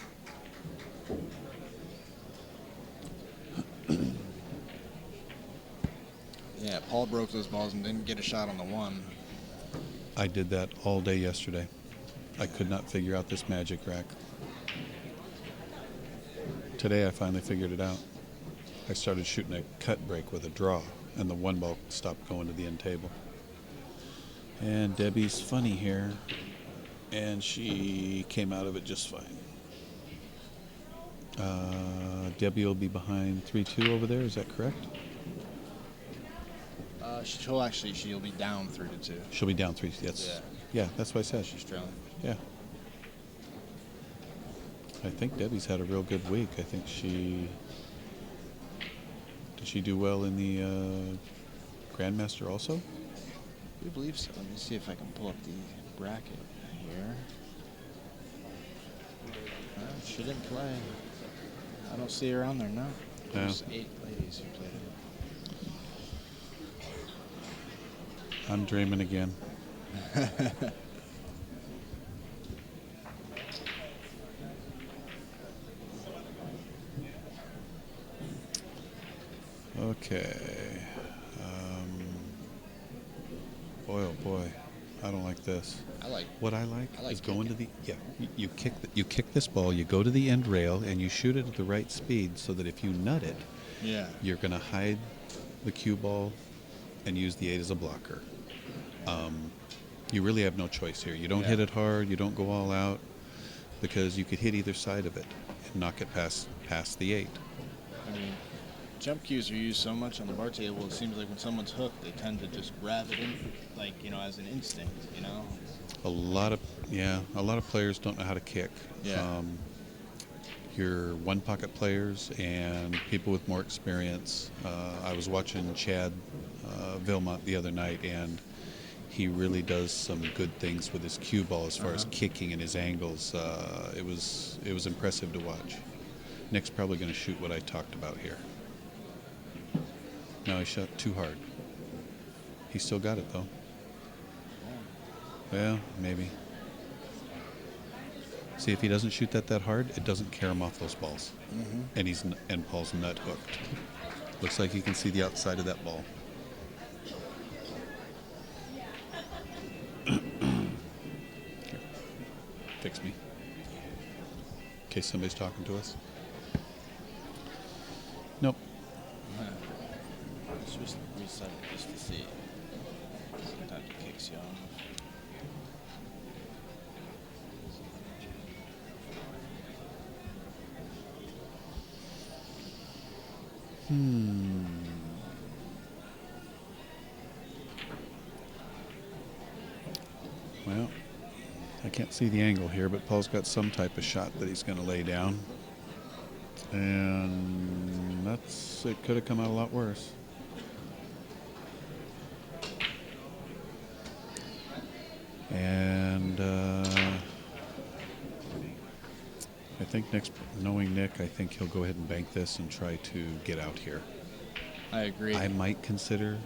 Yeah, Paul broke those balls and didn't get a shot on the 1. I did that all day yesterday. I could not figure out this magic rack. Today I finally figured it out. I started shooting a cut break with a draw, and the 1 ball stopped going to the end table. And Debbie's funny here, and she came out of it just fine. Debbie will be behind 3-2 over there. Is that correct? She'll be down 3-2. She'll be down 3. That's yeah. That's what I said. She's trailing. Yeah. I think Debbie's had a real good week. I think did she do well in the Grandmaster also? We believe so. Let me see if I can pull up the bracket here. She didn't play. I don't see her on there, no. There's 8 ladies who played it. I'm dreaming again. Okay. Boy, oh boy, I don't like this. What I like is going to the you kick this ball, you go to the end rail, and you shoot it at the right speed so that if you nut it, you're going to hide the cue ball and use the 8 as a blocker. You really have no choice here. You don't hit it hard. You don't go all out because you could hit either side of it and knock it past the 8. I mean, jump cues are used so much on the bar table. It seems like when someone's hooked, they tend to just grab it in, like, as an instinct. A lot of players don't know how to kick. Your one pocket players and people with more experience. I was watching Chad Vilmont the other night, and he really does some good things with his cue ball as far as kicking and his angles. It was impressive to watch. Nick's probably going to shoot what I talked about here. No, he shot too hard. He still got it though. Well, maybe. See, if he doesn't shoot that hard, it doesn't carry him off those balls. Mm-hmm. And Paul's nut hooked. Looks like you can see the outside of that ball. Here. Fix me. In case somebody's talking to us. Nope. Let's just reset it just to see. Sometimes it kicks you off. Well, I can't see the angle here, but Paul's got some type of shot that he's going to lay down. And it could have come out a lot worse. And I think knowing Nick, I think he'll go ahead and bank this and try to get out here. I agree. I might consider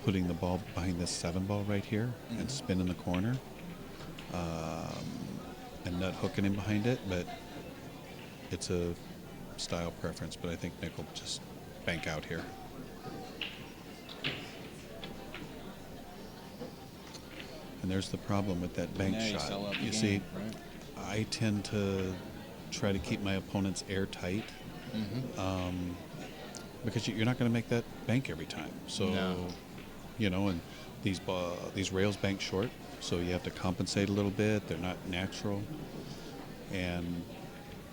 putting the ball behind this 7 ball right here and spin in the corner and nut hooking in behind it, but it's a style preference, but I think Nick will just bank out here. And there's the problem with that bank shot. You see, right? I tend to try to keep my opponents airtight because you're not going to make that bank every time. So, and these rails bank short, so you have to compensate a little bit. They're not natural. And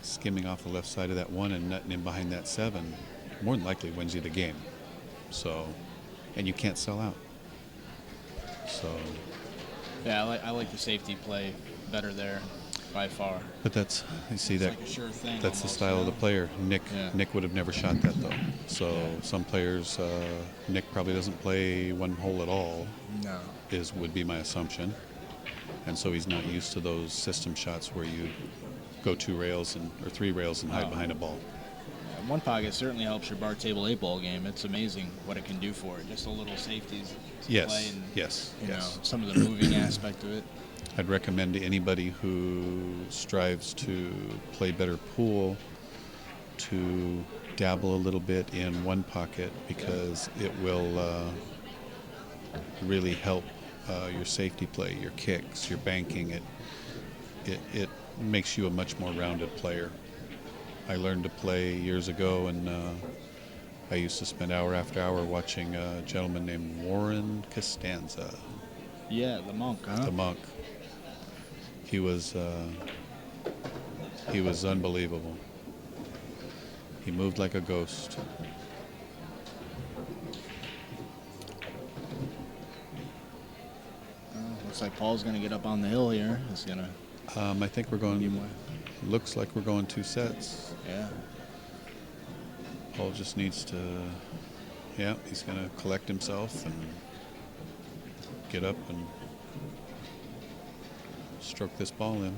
skimming off the left side of that 1 and nutting in behind that 7 more than likely wins you the game. So, and you can't sell out. So... Yeah, I like the safety play better there, by far. But that's like a sure thing. That's almost, the style of the player. Nick would have never shot that though. So some players, Nick probably doesn't play 1 hole at all. No. Would be my assumption, and so he's not used to those system shots where you go 2 rails or 3 rails and hide behind a ball. Yeah, one pocket certainly helps your bar table 8-ball game. It's amazing what it can do for it. Just a little safeties. Yes. And, yes. some of the moving aspect of it. I'd recommend to anybody who strives to play better pool to dabble a little bit in one pocket because it will really help your safety play, your kicks, your banking. It makes you a much more rounded player. I learned to play years ago, and I used to spend hour after hour watching a gentleman named Warren Costanza. Yeah, the monk, huh? The monk. He was unbelievable. He moved like a ghost. Looks like Paul's going to get up on the hill here. He's going to I think we're going. Looks like we're going 2 sets. Yeah. Paul just needs to. Yeah, he's going to collect himself and get up and stroke this ball in.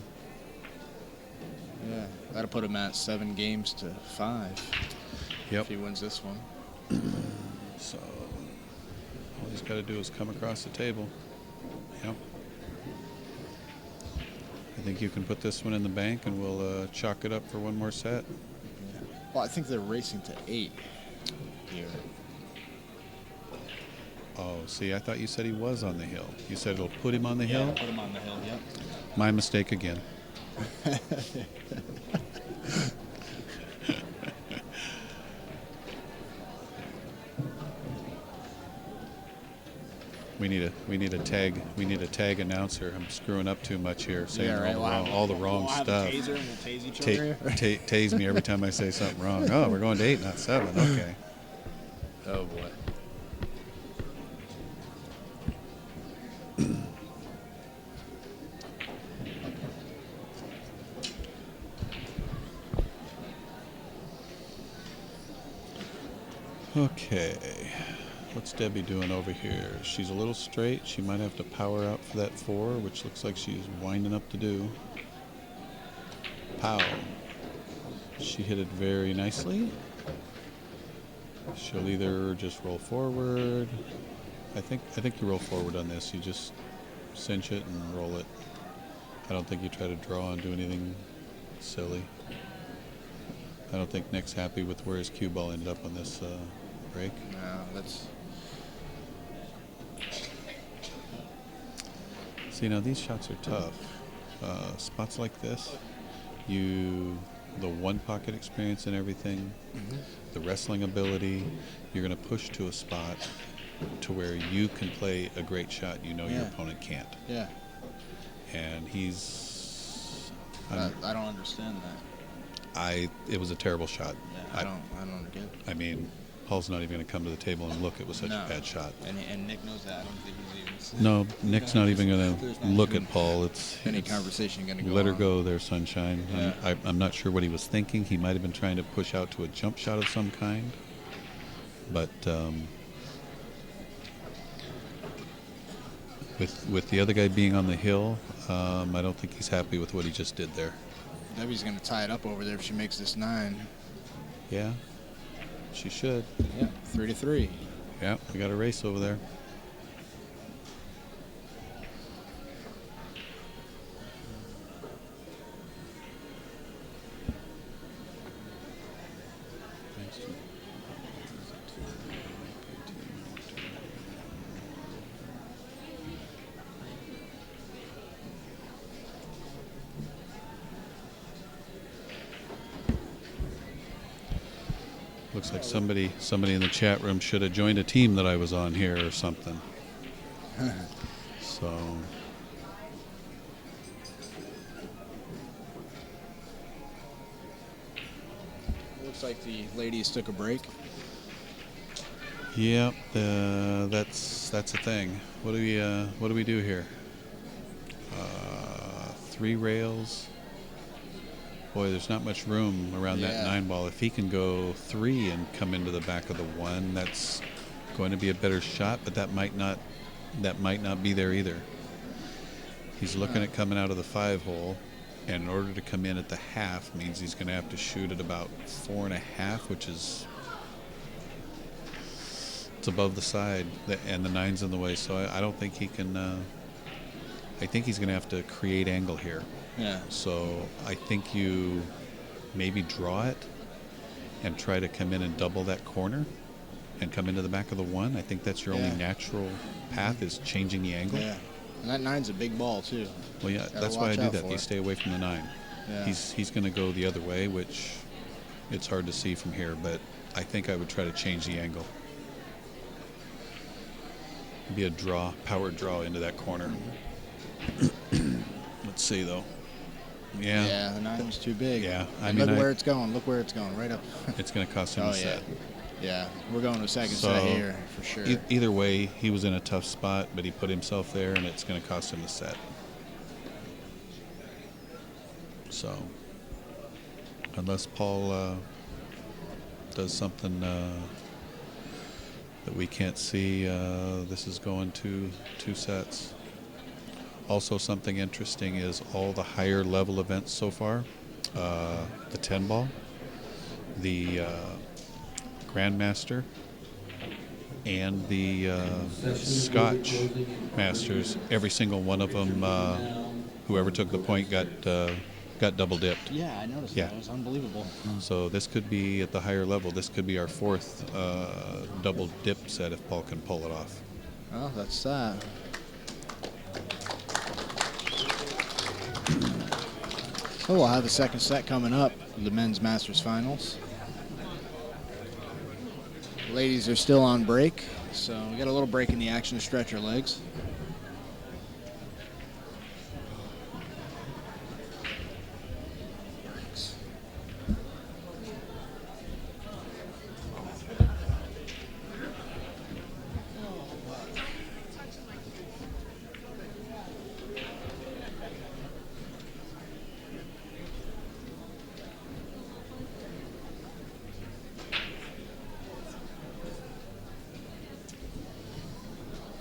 Yeah. That'll put him at 7 games to 5 Yep. if he wins this one. So all he's got to do is come across the table. Yep. I think you can put this one in the bank, and we'll chalk it up for one more set. Yeah. Well, I think they're racing to 8 here. Oh, see, I thought you said he was on the hill. You said it'll put him on the hill? Put him on the hill, yep. My mistake again. We need a tag announcer. I'm screwing up too much here, saying all the wrong we'll stuff. Have a taser and we'll tase each other. Tase me every time I say something wrong. Oh, we're going to 8, not 7. Okay. Oh boy. Okay. What's Debbie doing over here? She's a little straight. She might have to power out for that 4, which looks like she's winding up to do. Pow. She hit it very nicely. She'll either just roll forward. I think you roll forward on this. You just cinch it and roll it. I don't think you try to draw and do anything silly. I don't think Nick's happy with where his cue ball ended up on this break. No, that's... See, now these shots are tough. Spots like this, the one pocket experience and everything, the wrestling ability, you're going to push to a spot to where you can play a great shot your opponent can't. Yeah. And he's... I don't understand that. It was a terrible shot. Yeah, I don't get it. I mean, Paul's not even going to come to the table and look. It was such a bad shot. And Nick knows that. I don't think he's even... No, Nick's not even going to look at Paul. It's any conversation going to go let her on. go there, sunshine. Yeah. I'm not sure what he was thinking. He might have been trying to push out to a jump shot of some kind. But with the other guy being on the hill, I don't think he's happy with what he just did there. Debbie's going to tie it up over there if she makes this 9. Yeah, she should. Yeah, 3-3. Yeah, we got a race over there. Looks like somebody in the chat room should have joined a team that I was on here or something. So Looks like the ladies took a break. yep, that's a thing. What do we do here? 3 rails. Boy, there's not much room around that 9 ball. If he can go 3 and come into the back of the 1, that's going to be a better shot, but that might not be there either. He's looking at coming out of the 5 hole, and in order to come in at the half means he's going to have to shoot at about 4.5, which is it's above the side, and the 9's in the way. So I don't think he can. I think he's going to have to create angle here. Yeah. So I think you maybe draw it and try to come in and double that corner and come into the back of the 1. I think that's your only natural path is changing the angle. Yeah. And that 9's a big ball, too. Well, yeah, Gotta that's why I watch do out that. for You it. stay away from the 9. Yeah. He's going to go the other way, which it's hard to see from here, but I think I would try to change the angle. Be a draw, power draw into that corner. Let's see though. Yeah, Yeah, the 9 was too big. Yeah, And look where it's going. Look where it's going. Right up. it's going to cost him Oh, a yeah. set. Yeah, we're going to a second So, set here for sure. Either way, he was in a tough spot, but he put himself there, and it's going to cost him a set. So, unless Paul does something that we can't see, this is going to 2 sets. Also, something interesting is all the higher level events so far, the 10 ball, the Grandmaster, and the Scotch Masters. Every single one of them, whoever took the point got double dipped. Yeah, I noticed Yeah. that. It was unbelievable. So this could be at the higher level. This could be our 4th double dip set if Paul can pull it off. Well, that's that. So we'll have the second set coming up, the men's Masters finals. Ladies are still on break, so we got a little break in the action to stretch our legs.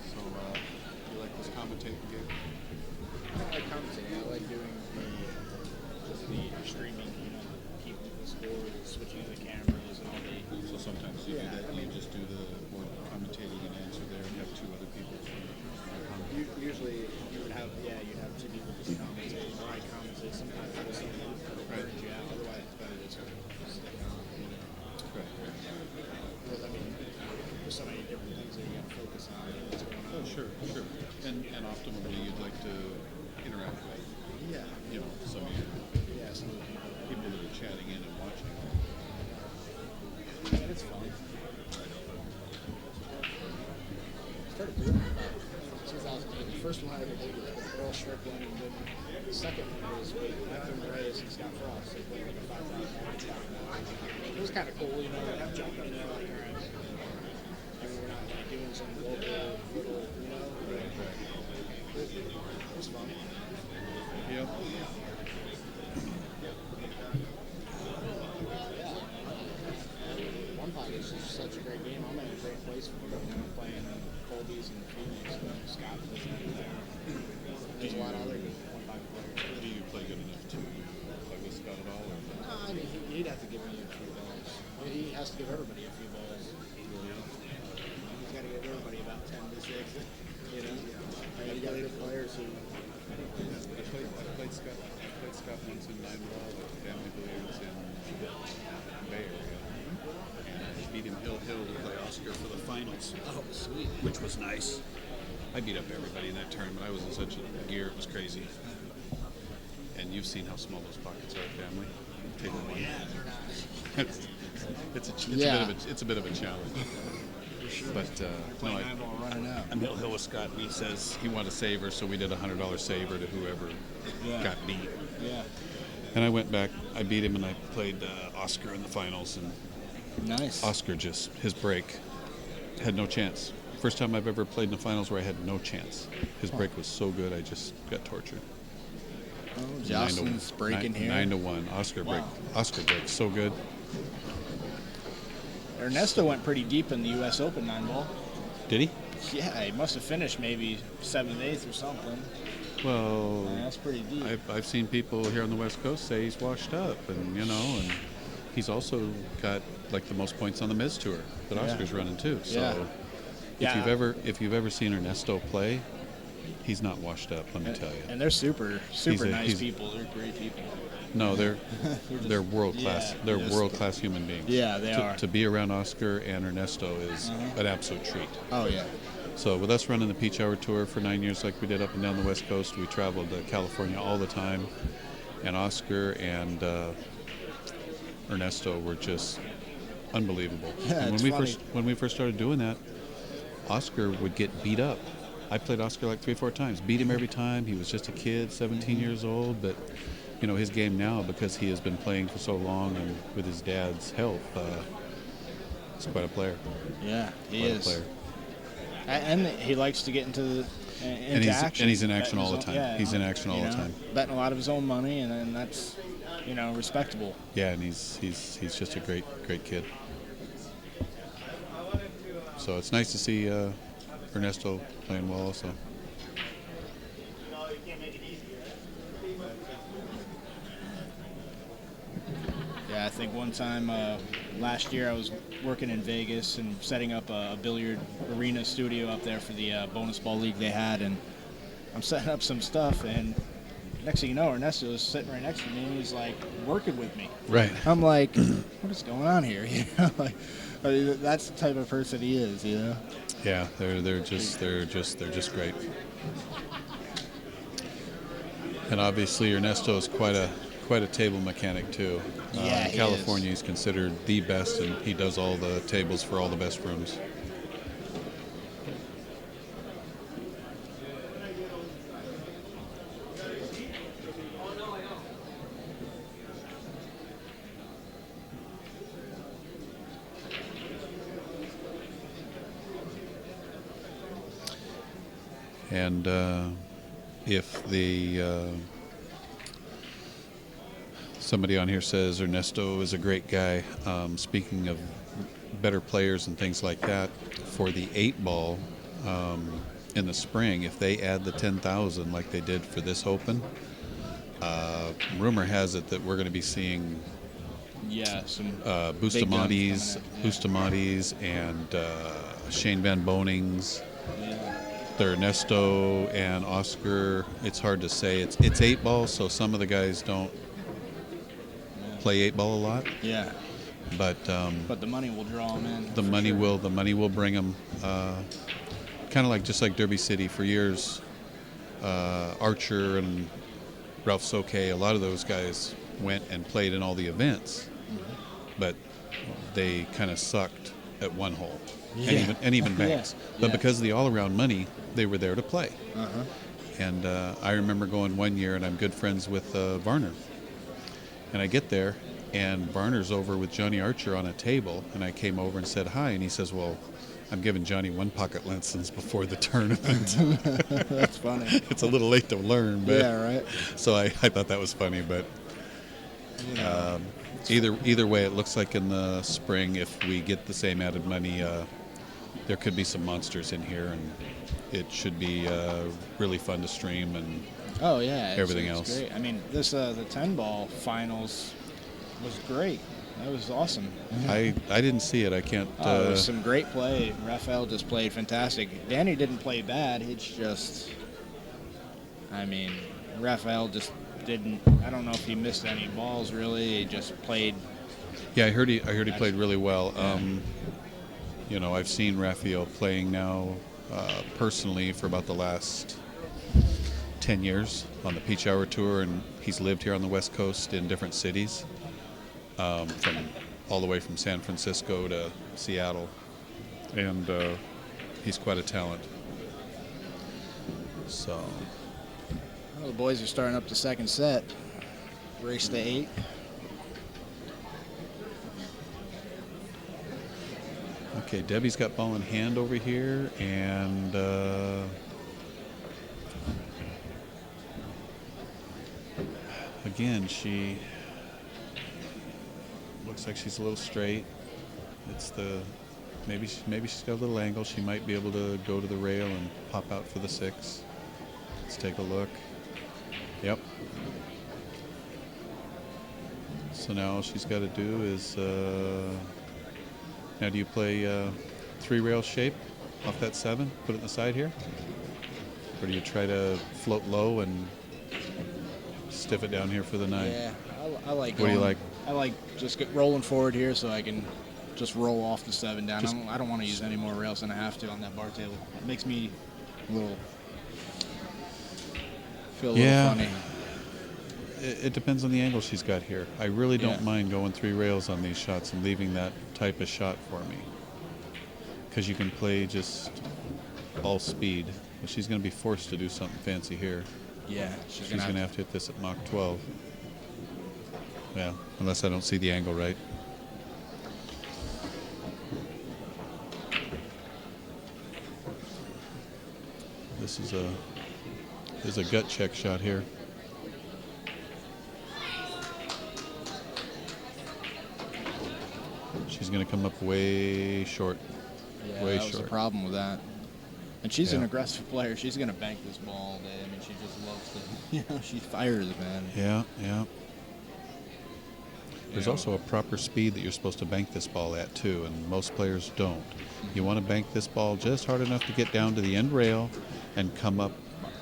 So, you like this commentating gig? I like commentating. I like doing the streaming, keeping the score, switching the cameras, and all the. So sometimes you do that. You just do the more commentating and answer there, and have 2 other people. Usually, you would have 2 people just commentate, or I commentate. Sometimes there's someone to encourage you out. Otherwise, it's better to stick on. Because I mean, there's so many different things that you got to focus on. What's going on? Oh, sure. And optimally, you'd like to interact with, Yeah. some of your Yeah. Some of the people. people that are chatting in and watching. And it's fun. Started doing it about 2008. The first one I ever did was with Earl Strickland, and then the second one was with Nathan Reyes and Scott Frost. They played like a 5,000. It was kind of cool, I'm jumping in there like, all right. And we're not like doing some local little, it was fun. Yep. One time it's just such a great game. I'm in a great place for it. Playing Colby's and Phoenix, and Scott was in there. There's a lot of other good 1-5 players. Do you play good enough to play with Scott at all? Or? No, I mean, he'd have to give me a few balls. He has to give everybody a few balls. He's got to give everybody about 10 to 6. And you got good players who. I played Scott once in 9 ball with Family Billiards in Bay Area. And I beat him hill-hill to play Oscar for the finals. Oh, sweet. Which was nice. I beat up everybody in that tournament. I was in such a gear, it was crazy. And you've seen how small those pockets are, Family. Table one. Yeah, It's a bit of a challenge. But no, running out. I'm hill with Scott, and he says he wanted a saver, so we did a $100 saver to whoever got beat. Yeah. And I went back, I beat him, and I played Oscar in the finals, and Nice. Oscar just, his break, had no chance. First time I've ever played in the finals where I had no chance. His break was so good, I just got tortured. Oh, Jocelyn's breaking here. 9-1. Oscar breaks so good. Ernesto went pretty deep in the U.S. Open 9-ball. Did he? Yeah, he must have finished maybe 7th, 8th or something. Well, That's pretty deep. I've seen people here on the West Coast say he's washed up, and and he's also got like the most points on the Miz Tour that Oscar's running too. So if you've ever seen Ernesto play, he's not washed up. Let me tell you. And they're super nice he's- people. They're great people. No, they're world class. yeah, They're just- world class human beings. Yeah, they are. To be around Oscar and Ernesto is an absolute treat. Oh yeah. So with us running the Peach Hour Tour for 9 years like we did up and down the West Coast, we traveled to California all the time. And Oscar and Ernesto were just unbelievable. Yeah, and it's when funny. we first started doing that, Oscar would get beat up. I played Oscar like 3 or 4 times, beat him every time. He was just a kid, 17 years old, but his game now, because he has been playing for so long and with his dad's help, he's quite a player. Yeah, he Quite is. a player. And he likes to get into action. And he's in action Betting all the his time. own- yeah, He's in action all the time. Betting a lot of his own money, and then that's, respectable. Yeah, and he's just a great kid. So it's nice to see Ernesto playing well also. Yeah, I think one time last year I was working in Vegas and setting up a billiard arena studio up there for the bonus ball league they had, and I'm setting up some stuff, and next thing you know, Ernesto is sitting right next to me, and he's like working with me. Right. I'm like, what is going on here? That's the type of person he is. Yeah, they're just great. And obviously Ernesto is quite a table mechanic too. Yeah, in he California, he's considered the best, and he does all the tables for all the best rooms. And if somebody on here says Ernesto is a great guy, speaking of better players and things like that, for the 8-ball in the spring, if they add the 10,000 like they did for this Open, rumor has it that we're going to be seeing some Bustamante, big guns and Shane Van Bonings. Yeah. The Ernesto and Oscar. It's hard to say. It's 8-ball, so some of the guys don't play 8-ball a lot. Yeah. But the money will draw them in. the money will bring them. Kind of just like Derby City for years. Archer and Ralph Soke, a lot of those guys went and played in all the events, but they kind of sucked at one hole. Yeah. And even banks. But Yeah. because of the all-around money, they were there to play. Uh-huh. And I remember going one year, and I'm good friends with Varner. And I get there, and Varner's over with Johnny Archer on a table, and I came over and said hi, and he says, well, I'm giving Johnny 1 pocket lessons before the tournament. That's funny. It's a little late to learn, but Yeah, right. so I thought that was funny, but either way, it looks like in the spring, if we get the same added money, there could be some monsters in here, and it should be really fun to stream and Oh yeah, everything it's else. Great. I mean, the 10-ball finals was great. That was awesome. I didn't see it. I can't. It was some great play. Rafael just played fantastic. Danny didn't play bad. It's just, Rafael just didn't. I don't know if he missed any balls really. He just played. Yeah, I heard he played really well. I've seen Rafael playing now personally for about the last 10 years on the Peach Hour Tour, and he's lived here on the West Coast in different cities, from all the way from San Francisco to Seattle, and he's quite a talent. So. Well, the boys are starting up the second set. Race to 8. Okay, Debbie's got ball in hand over here, and again, she looks like she's a little straight. It's maybe she's got a little angle. She might be able to go to the rail and pop out for the 6. Let's take a look. Yep. So now all she's got to do is. Now, do you play 3-rail shape off that 7? Put it in the side here? Or do you try to float low and stiff it down here for the 9? Yeah, I like. What do you going- like? I like just rolling forward here so I can just roll off the 7 down. Just- I don't want to use any more rails than I have to on that bar table. It makes me a little feel a little Yeah. funny. It depends on the angle she's got here. I really don't Yeah. mind going 3 rails on these shots and leaving that type of shot for me. because you can play just all speed. But she's going to be forced to do something fancy here. Yeah, She's going to have to hit this at Mach 12. Yeah, unless I don't see the angle right. This is a gut check shot here. She's going to come up way short. Yeah, way that was the short. problem with that. And she's an Yeah. aggressive player. She's going to bank this ball all day. I mean, she just loves to, she fires, man. Yeah, yeah. There's Yeah. also a proper speed that you're supposed to bank this ball at, too, and most players don't. You want to bank this ball just hard enough to get down to the end rail and come up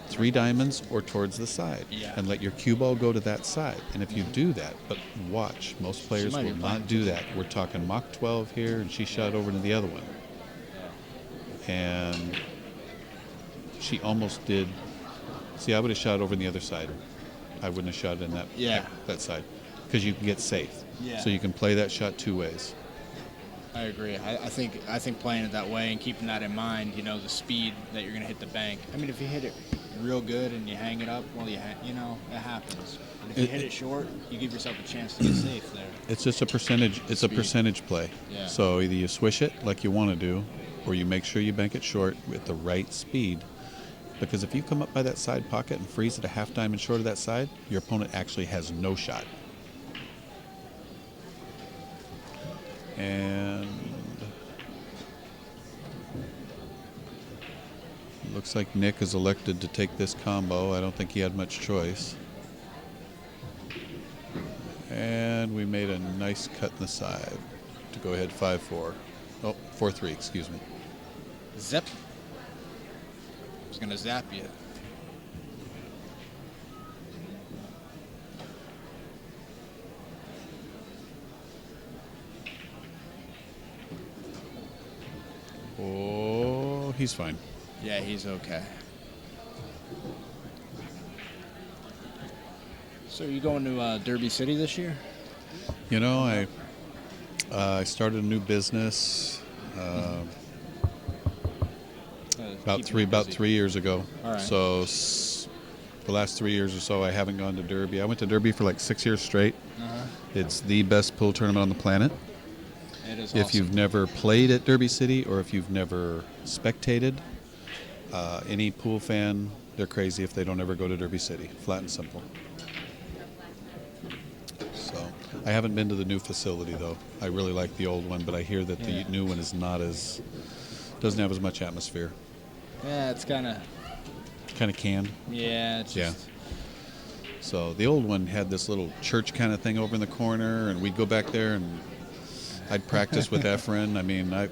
3 diamonds or towards the side. Yeah. And let your cue ball go to that side. And if you do that, but watch, most players might will be not do that. We're talking Mach 12 here, and she shot over to the other one. And she almost did. See, I would have shot over on the other side. I wouldn't have shot in that side. Because you can get safe. Yeah. So you can play that shot 2 ways. I agree. I think playing it that way and keeping that in mind, the speed that you're going to hit the bank. I mean, if you hit it real good and you hang it up, well, it happens. But if you hit it short, you give yourself a chance to get safe there. It's just a percentage. It's a Speed. percentage play. Yeah. So either you swish it like you want to do, or you make sure you bank it short with the right speed. Because if you come up by that side pocket and freeze it a half diamond short of that side, your opponent actually has no shot. And looks like Nick is elected to take this combo. I don't think he had much choice. And we made a nice cut in the side to go ahead 5-4. Oh, 4-3, excuse me. Zip. I was going to zap you. Oh, he's fine. Yeah, he's okay. So are you going to Derby City this year? You know, I started a new business about three years ago. All right. So the last 3 years or so, I haven't gone to Derby. I went to Derby for like 6 years straight. Uh-huh. It's the best pool tournament on the planet. It is If awesome. you've never played at Derby City or if you've never spectated, any pool fan, they're crazy if they don't ever go to Derby City. Flat and simple. So I haven't been to the new facility though. I really like the old one, but I hear that the new one is doesn't have as much atmosphere. Yeah, it's kind of Canned. Yeah, it's Yeah. just, So the old one had this little church kind of thing over in the corner, and we'd go back there and I'd practice with Efren. I mean, I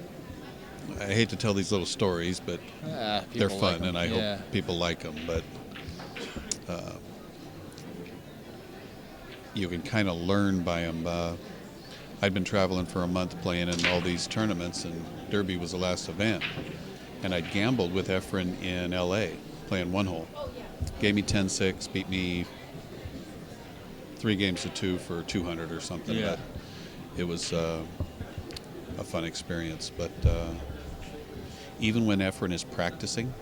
hate to tell these little stories, but they're people fun, like 'em. and I Yeah. hope people like them. But you can kind of learn by them. I'd been traveling for a month playing in all these tournaments, and Derby was the last event. And I gambled with Efren in L.A. playing one hole. Gave me 10-6, beat me 3 games to 2 for 200 or something. Yeah. But it was a fun experience. But even when Efren is practicing,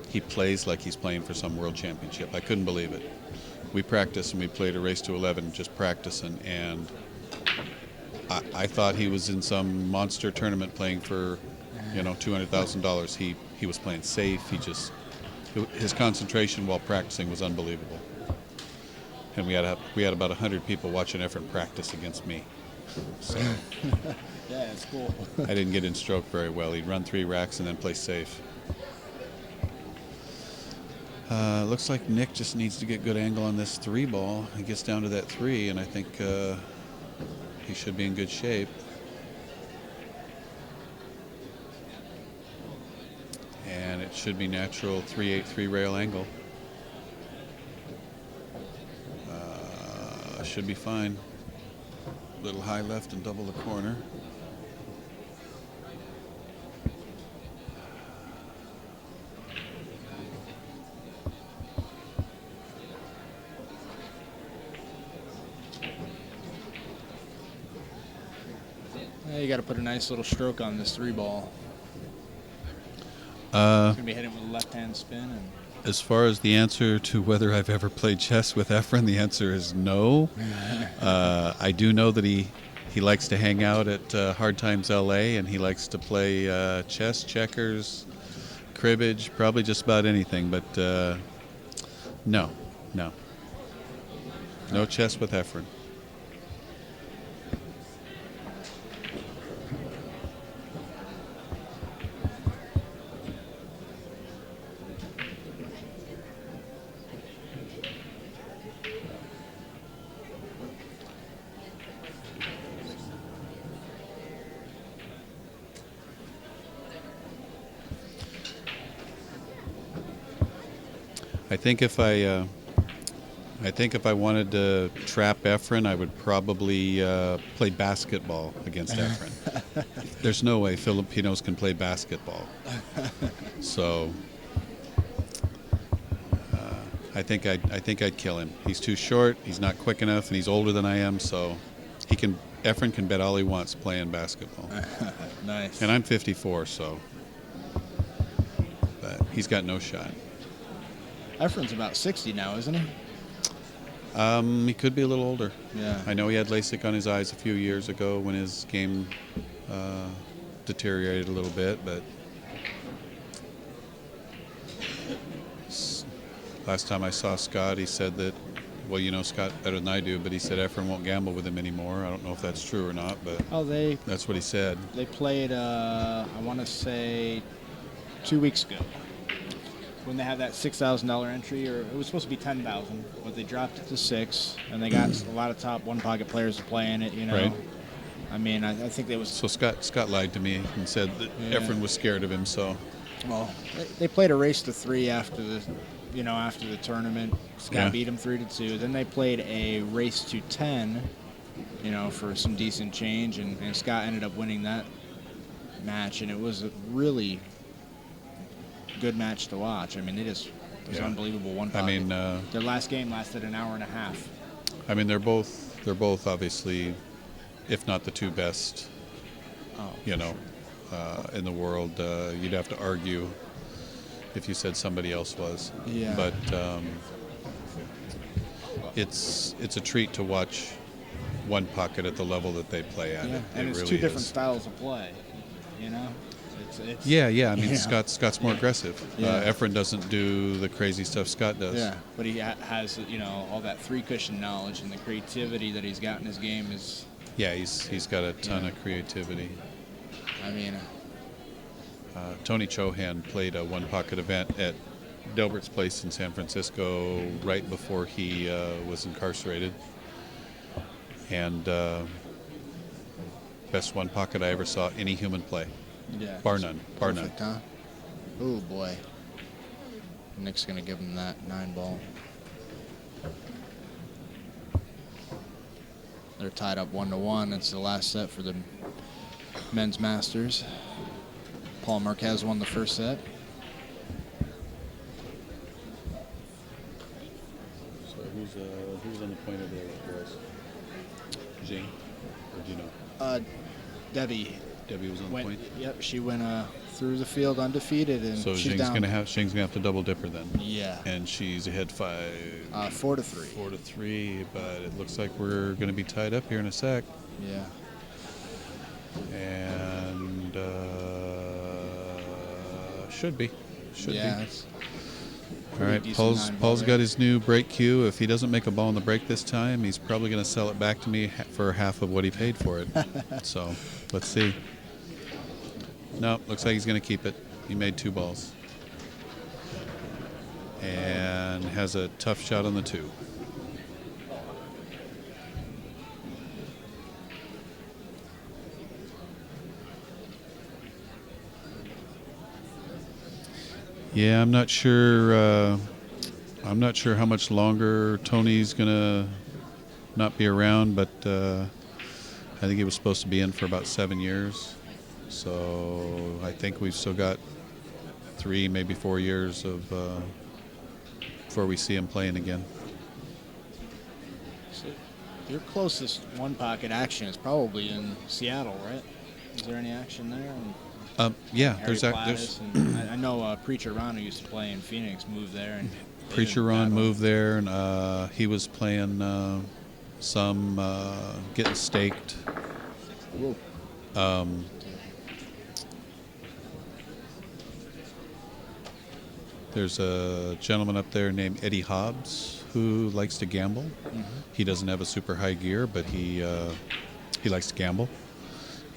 he plays like he's playing for some world championship. I couldn't believe it. We practiced and we played a race to 11 just practicing, and I thought he was in some monster tournament playing for, $200,000. He was playing safe. His concentration while practicing was unbelievable. And we had about 100 people watching Efren practice against me. So Yeah, it's cool. I didn't get in stroke very well. He'd run 3 racks and then play safe. Looks like Nick just needs to get good angle on this 3 ball. He gets down to that 3, and I think he should be in good shape. And it should be natural 3/8 rail angle. Should be fine. Little high left and double the corner. Yeah, you got to put a nice little stroke on this 3 ball. He's gonna be hitting with a left-hand spin, and As far as the answer to whether I've ever played chess with Efren, the answer is no. I do know that he likes to hang out at Hard Times LA, and he likes to play chess, checkers, cribbage, probably just about anything. But no. No chess with Efren. I think if I wanted to trap Efren, I would probably play basketball against Efren. There's no way Filipinos can play basketball. So I think I'd kill him. He's too short. He's not quick enough, and he's older than I am. So Efren can bet all he wants playing basketball. nice. And I'm 54, so but he's got no shot. Efren's about 60 now, isn't he? He could be a little older. Yeah. I know he had LASIK on his eyes a few years ago when his game deteriorated a little bit, but last time I saw Scott, he said that, well, you know Scott better than I do, but he said Efren won't gamble with him anymore. I don't know if that's true or not, but that's what he said. They played, I want to say, 2 weeks ago, when they had that $6,000 entry, or it was supposed to be $10,000, but they dropped it to $6,000, and they got a lot of top one-pocket players to play in it. You know, Right. I mean, I think they was. So Scott lied to me and said that Efren was scared of him. So Well, they played a race to 3 after the tournament. Scott beat him 3-2. Then they played a race to 10, for some decent change, and Scott ended up winning that match, and it was a really good match to watch. I mean, it was unbelievable. One pocket. I mean, their last game lasted an hour and a half. I mean, they're both obviously, if not the two best, in the world. You'd have to argue if you said somebody else was. Yeah. But it's a treat to watch one pocket at the level that they play at. Yeah, and it's really two different is. styles of play. It's Yeah. I mean, Yeah. Scott's more aggressive. Yeah. Efren doesn't do the crazy stuff Scott does. Yeah, but he has all that three cushion knowledge, and the creativity that he's got in his game is. Yeah, he's got a ton of creativity. I mean, Tony Chohan played a one-pocket event at Delbert's Place in San Francisco right before he was incarcerated. And best one-pocket I ever saw any human play. yeah, Bar none. Bar none. perfect, huh? Oh boy, Nick's gonna give him that 9-ball. They're tied up 1-1. It's the last set for the men's Masters. Paul Marquez won the first set. So who's on the point of the girls? Jing, or do you know? Debbie Debbie was on the went. point. Yep, she went through the field undefeated, and So she's Jing's down. gonna have to double dipper then. Yeah. And she's ahead 4-3. 4-3, but it looks like we're going to be tied up here in a sec. Yeah. And should be. Yeah. be. It's All right, decent Paul's 9-ball got rate. his new break cue. If he doesn't make a ball on the break this time, he's probably going to sell it back to me for half of what he paid for it. So let's see. No, looks like he's going to keep it. He made 2 balls. And has a tough shot on the 2. Yeah, I'm not sure. I'm not sure how much longer Tony's gonna not be around, but I think he was supposed to be in for about 7 years. So I think we've still got 3, maybe 4 years of before we see him playing again. So your closest one-pocket action is probably in Seattle, right? Is there any action there? Yeah, Harry there's that. Plattis, and I know Preacher Ron, who used to play in Phoenix, moved there. And Preacher Ron moved there, and he was playing getting staked. Whoa. There's a gentleman up there named Eddie Hobbs who likes to gamble. Mm-hmm. He doesn't have a super high gear, but he likes to gamble,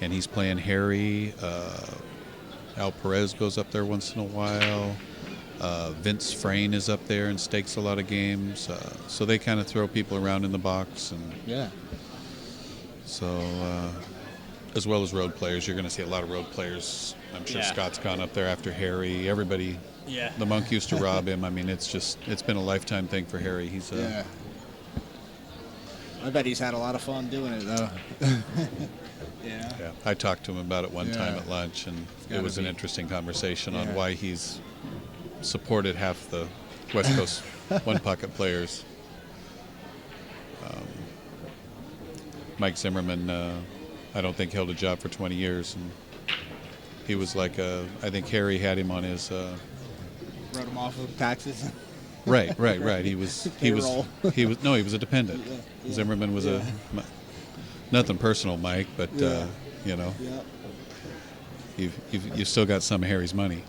and he's playing Harry. Al Perez goes up there once in a while. Vince Frayne is up there and stakes a lot of games. So they kind of throw people around in the box, and Yeah. so as well as road players, you're going to see a lot of road players. I'm sure Yeah. Scott's gone up there after Harry. Everybody. Yeah. The monk used to rob him. I mean, it's been a lifetime thing for Harry. He's Yeah. I bet he's had a lot of fun doing it, though. Yeah. yeah. I talked to him about it one time Yeah. at lunch, and it gotta was an be. interesting conversation on Yeah. why he's supported half the West Coast one pocket players. Mike Zimmerman, I don't think held a job for 20 years, and he was like I think Harry had him on his. Wrote him off of taxes. Right. He was Payroll. he was a dependent. Yeah. Zimmerman was Yeah. nothing personal, Mike, but Yeah. you know, Yeah. you've still got some of Harry's money.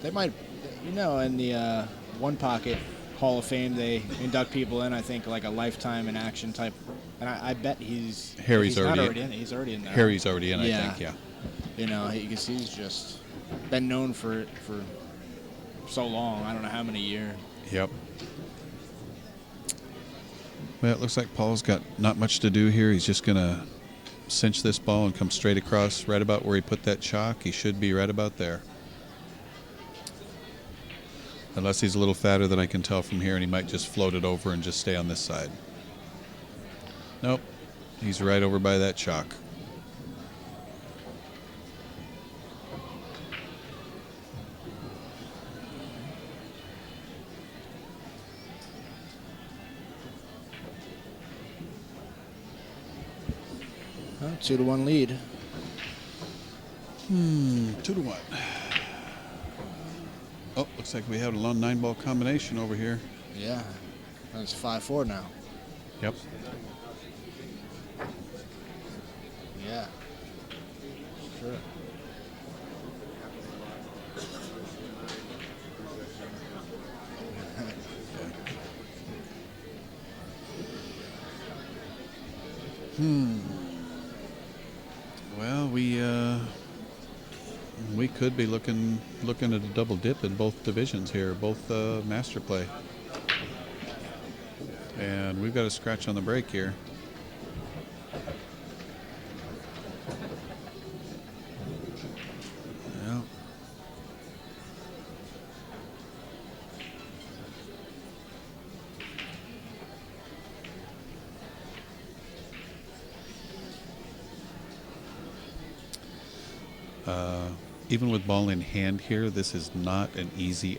They might, in the One Pocket Hall of Fame, they induct people in, I think, like a lifetime in action type. And I bet he's Harry's he's not already in. He's already in there. Harry's already in, Yeah. I think, yeah. Because he's just been known for it for so long. I don't know how many years. Yep. Well, it looks like Paul's got not much to do here. He's just going to cinch this ball and come straight across right about where he put that chalk. He should be right about there. Unless he's a little fatter than I can tell from here, and he might just float it over and just stay on this side. Nope. He's right over by that chalk. Oh, 2-1 lead. 2-1. Oh, looks like we have a long 9-ball combination over here. Yeah. That's 5-4 now. Yep. Yeah. Sure. Well, we could be looking at a double dip in both divisions here, both master play. And we've got a scratch on the break here. Yeah. Even with ball in hand here, this is not an easy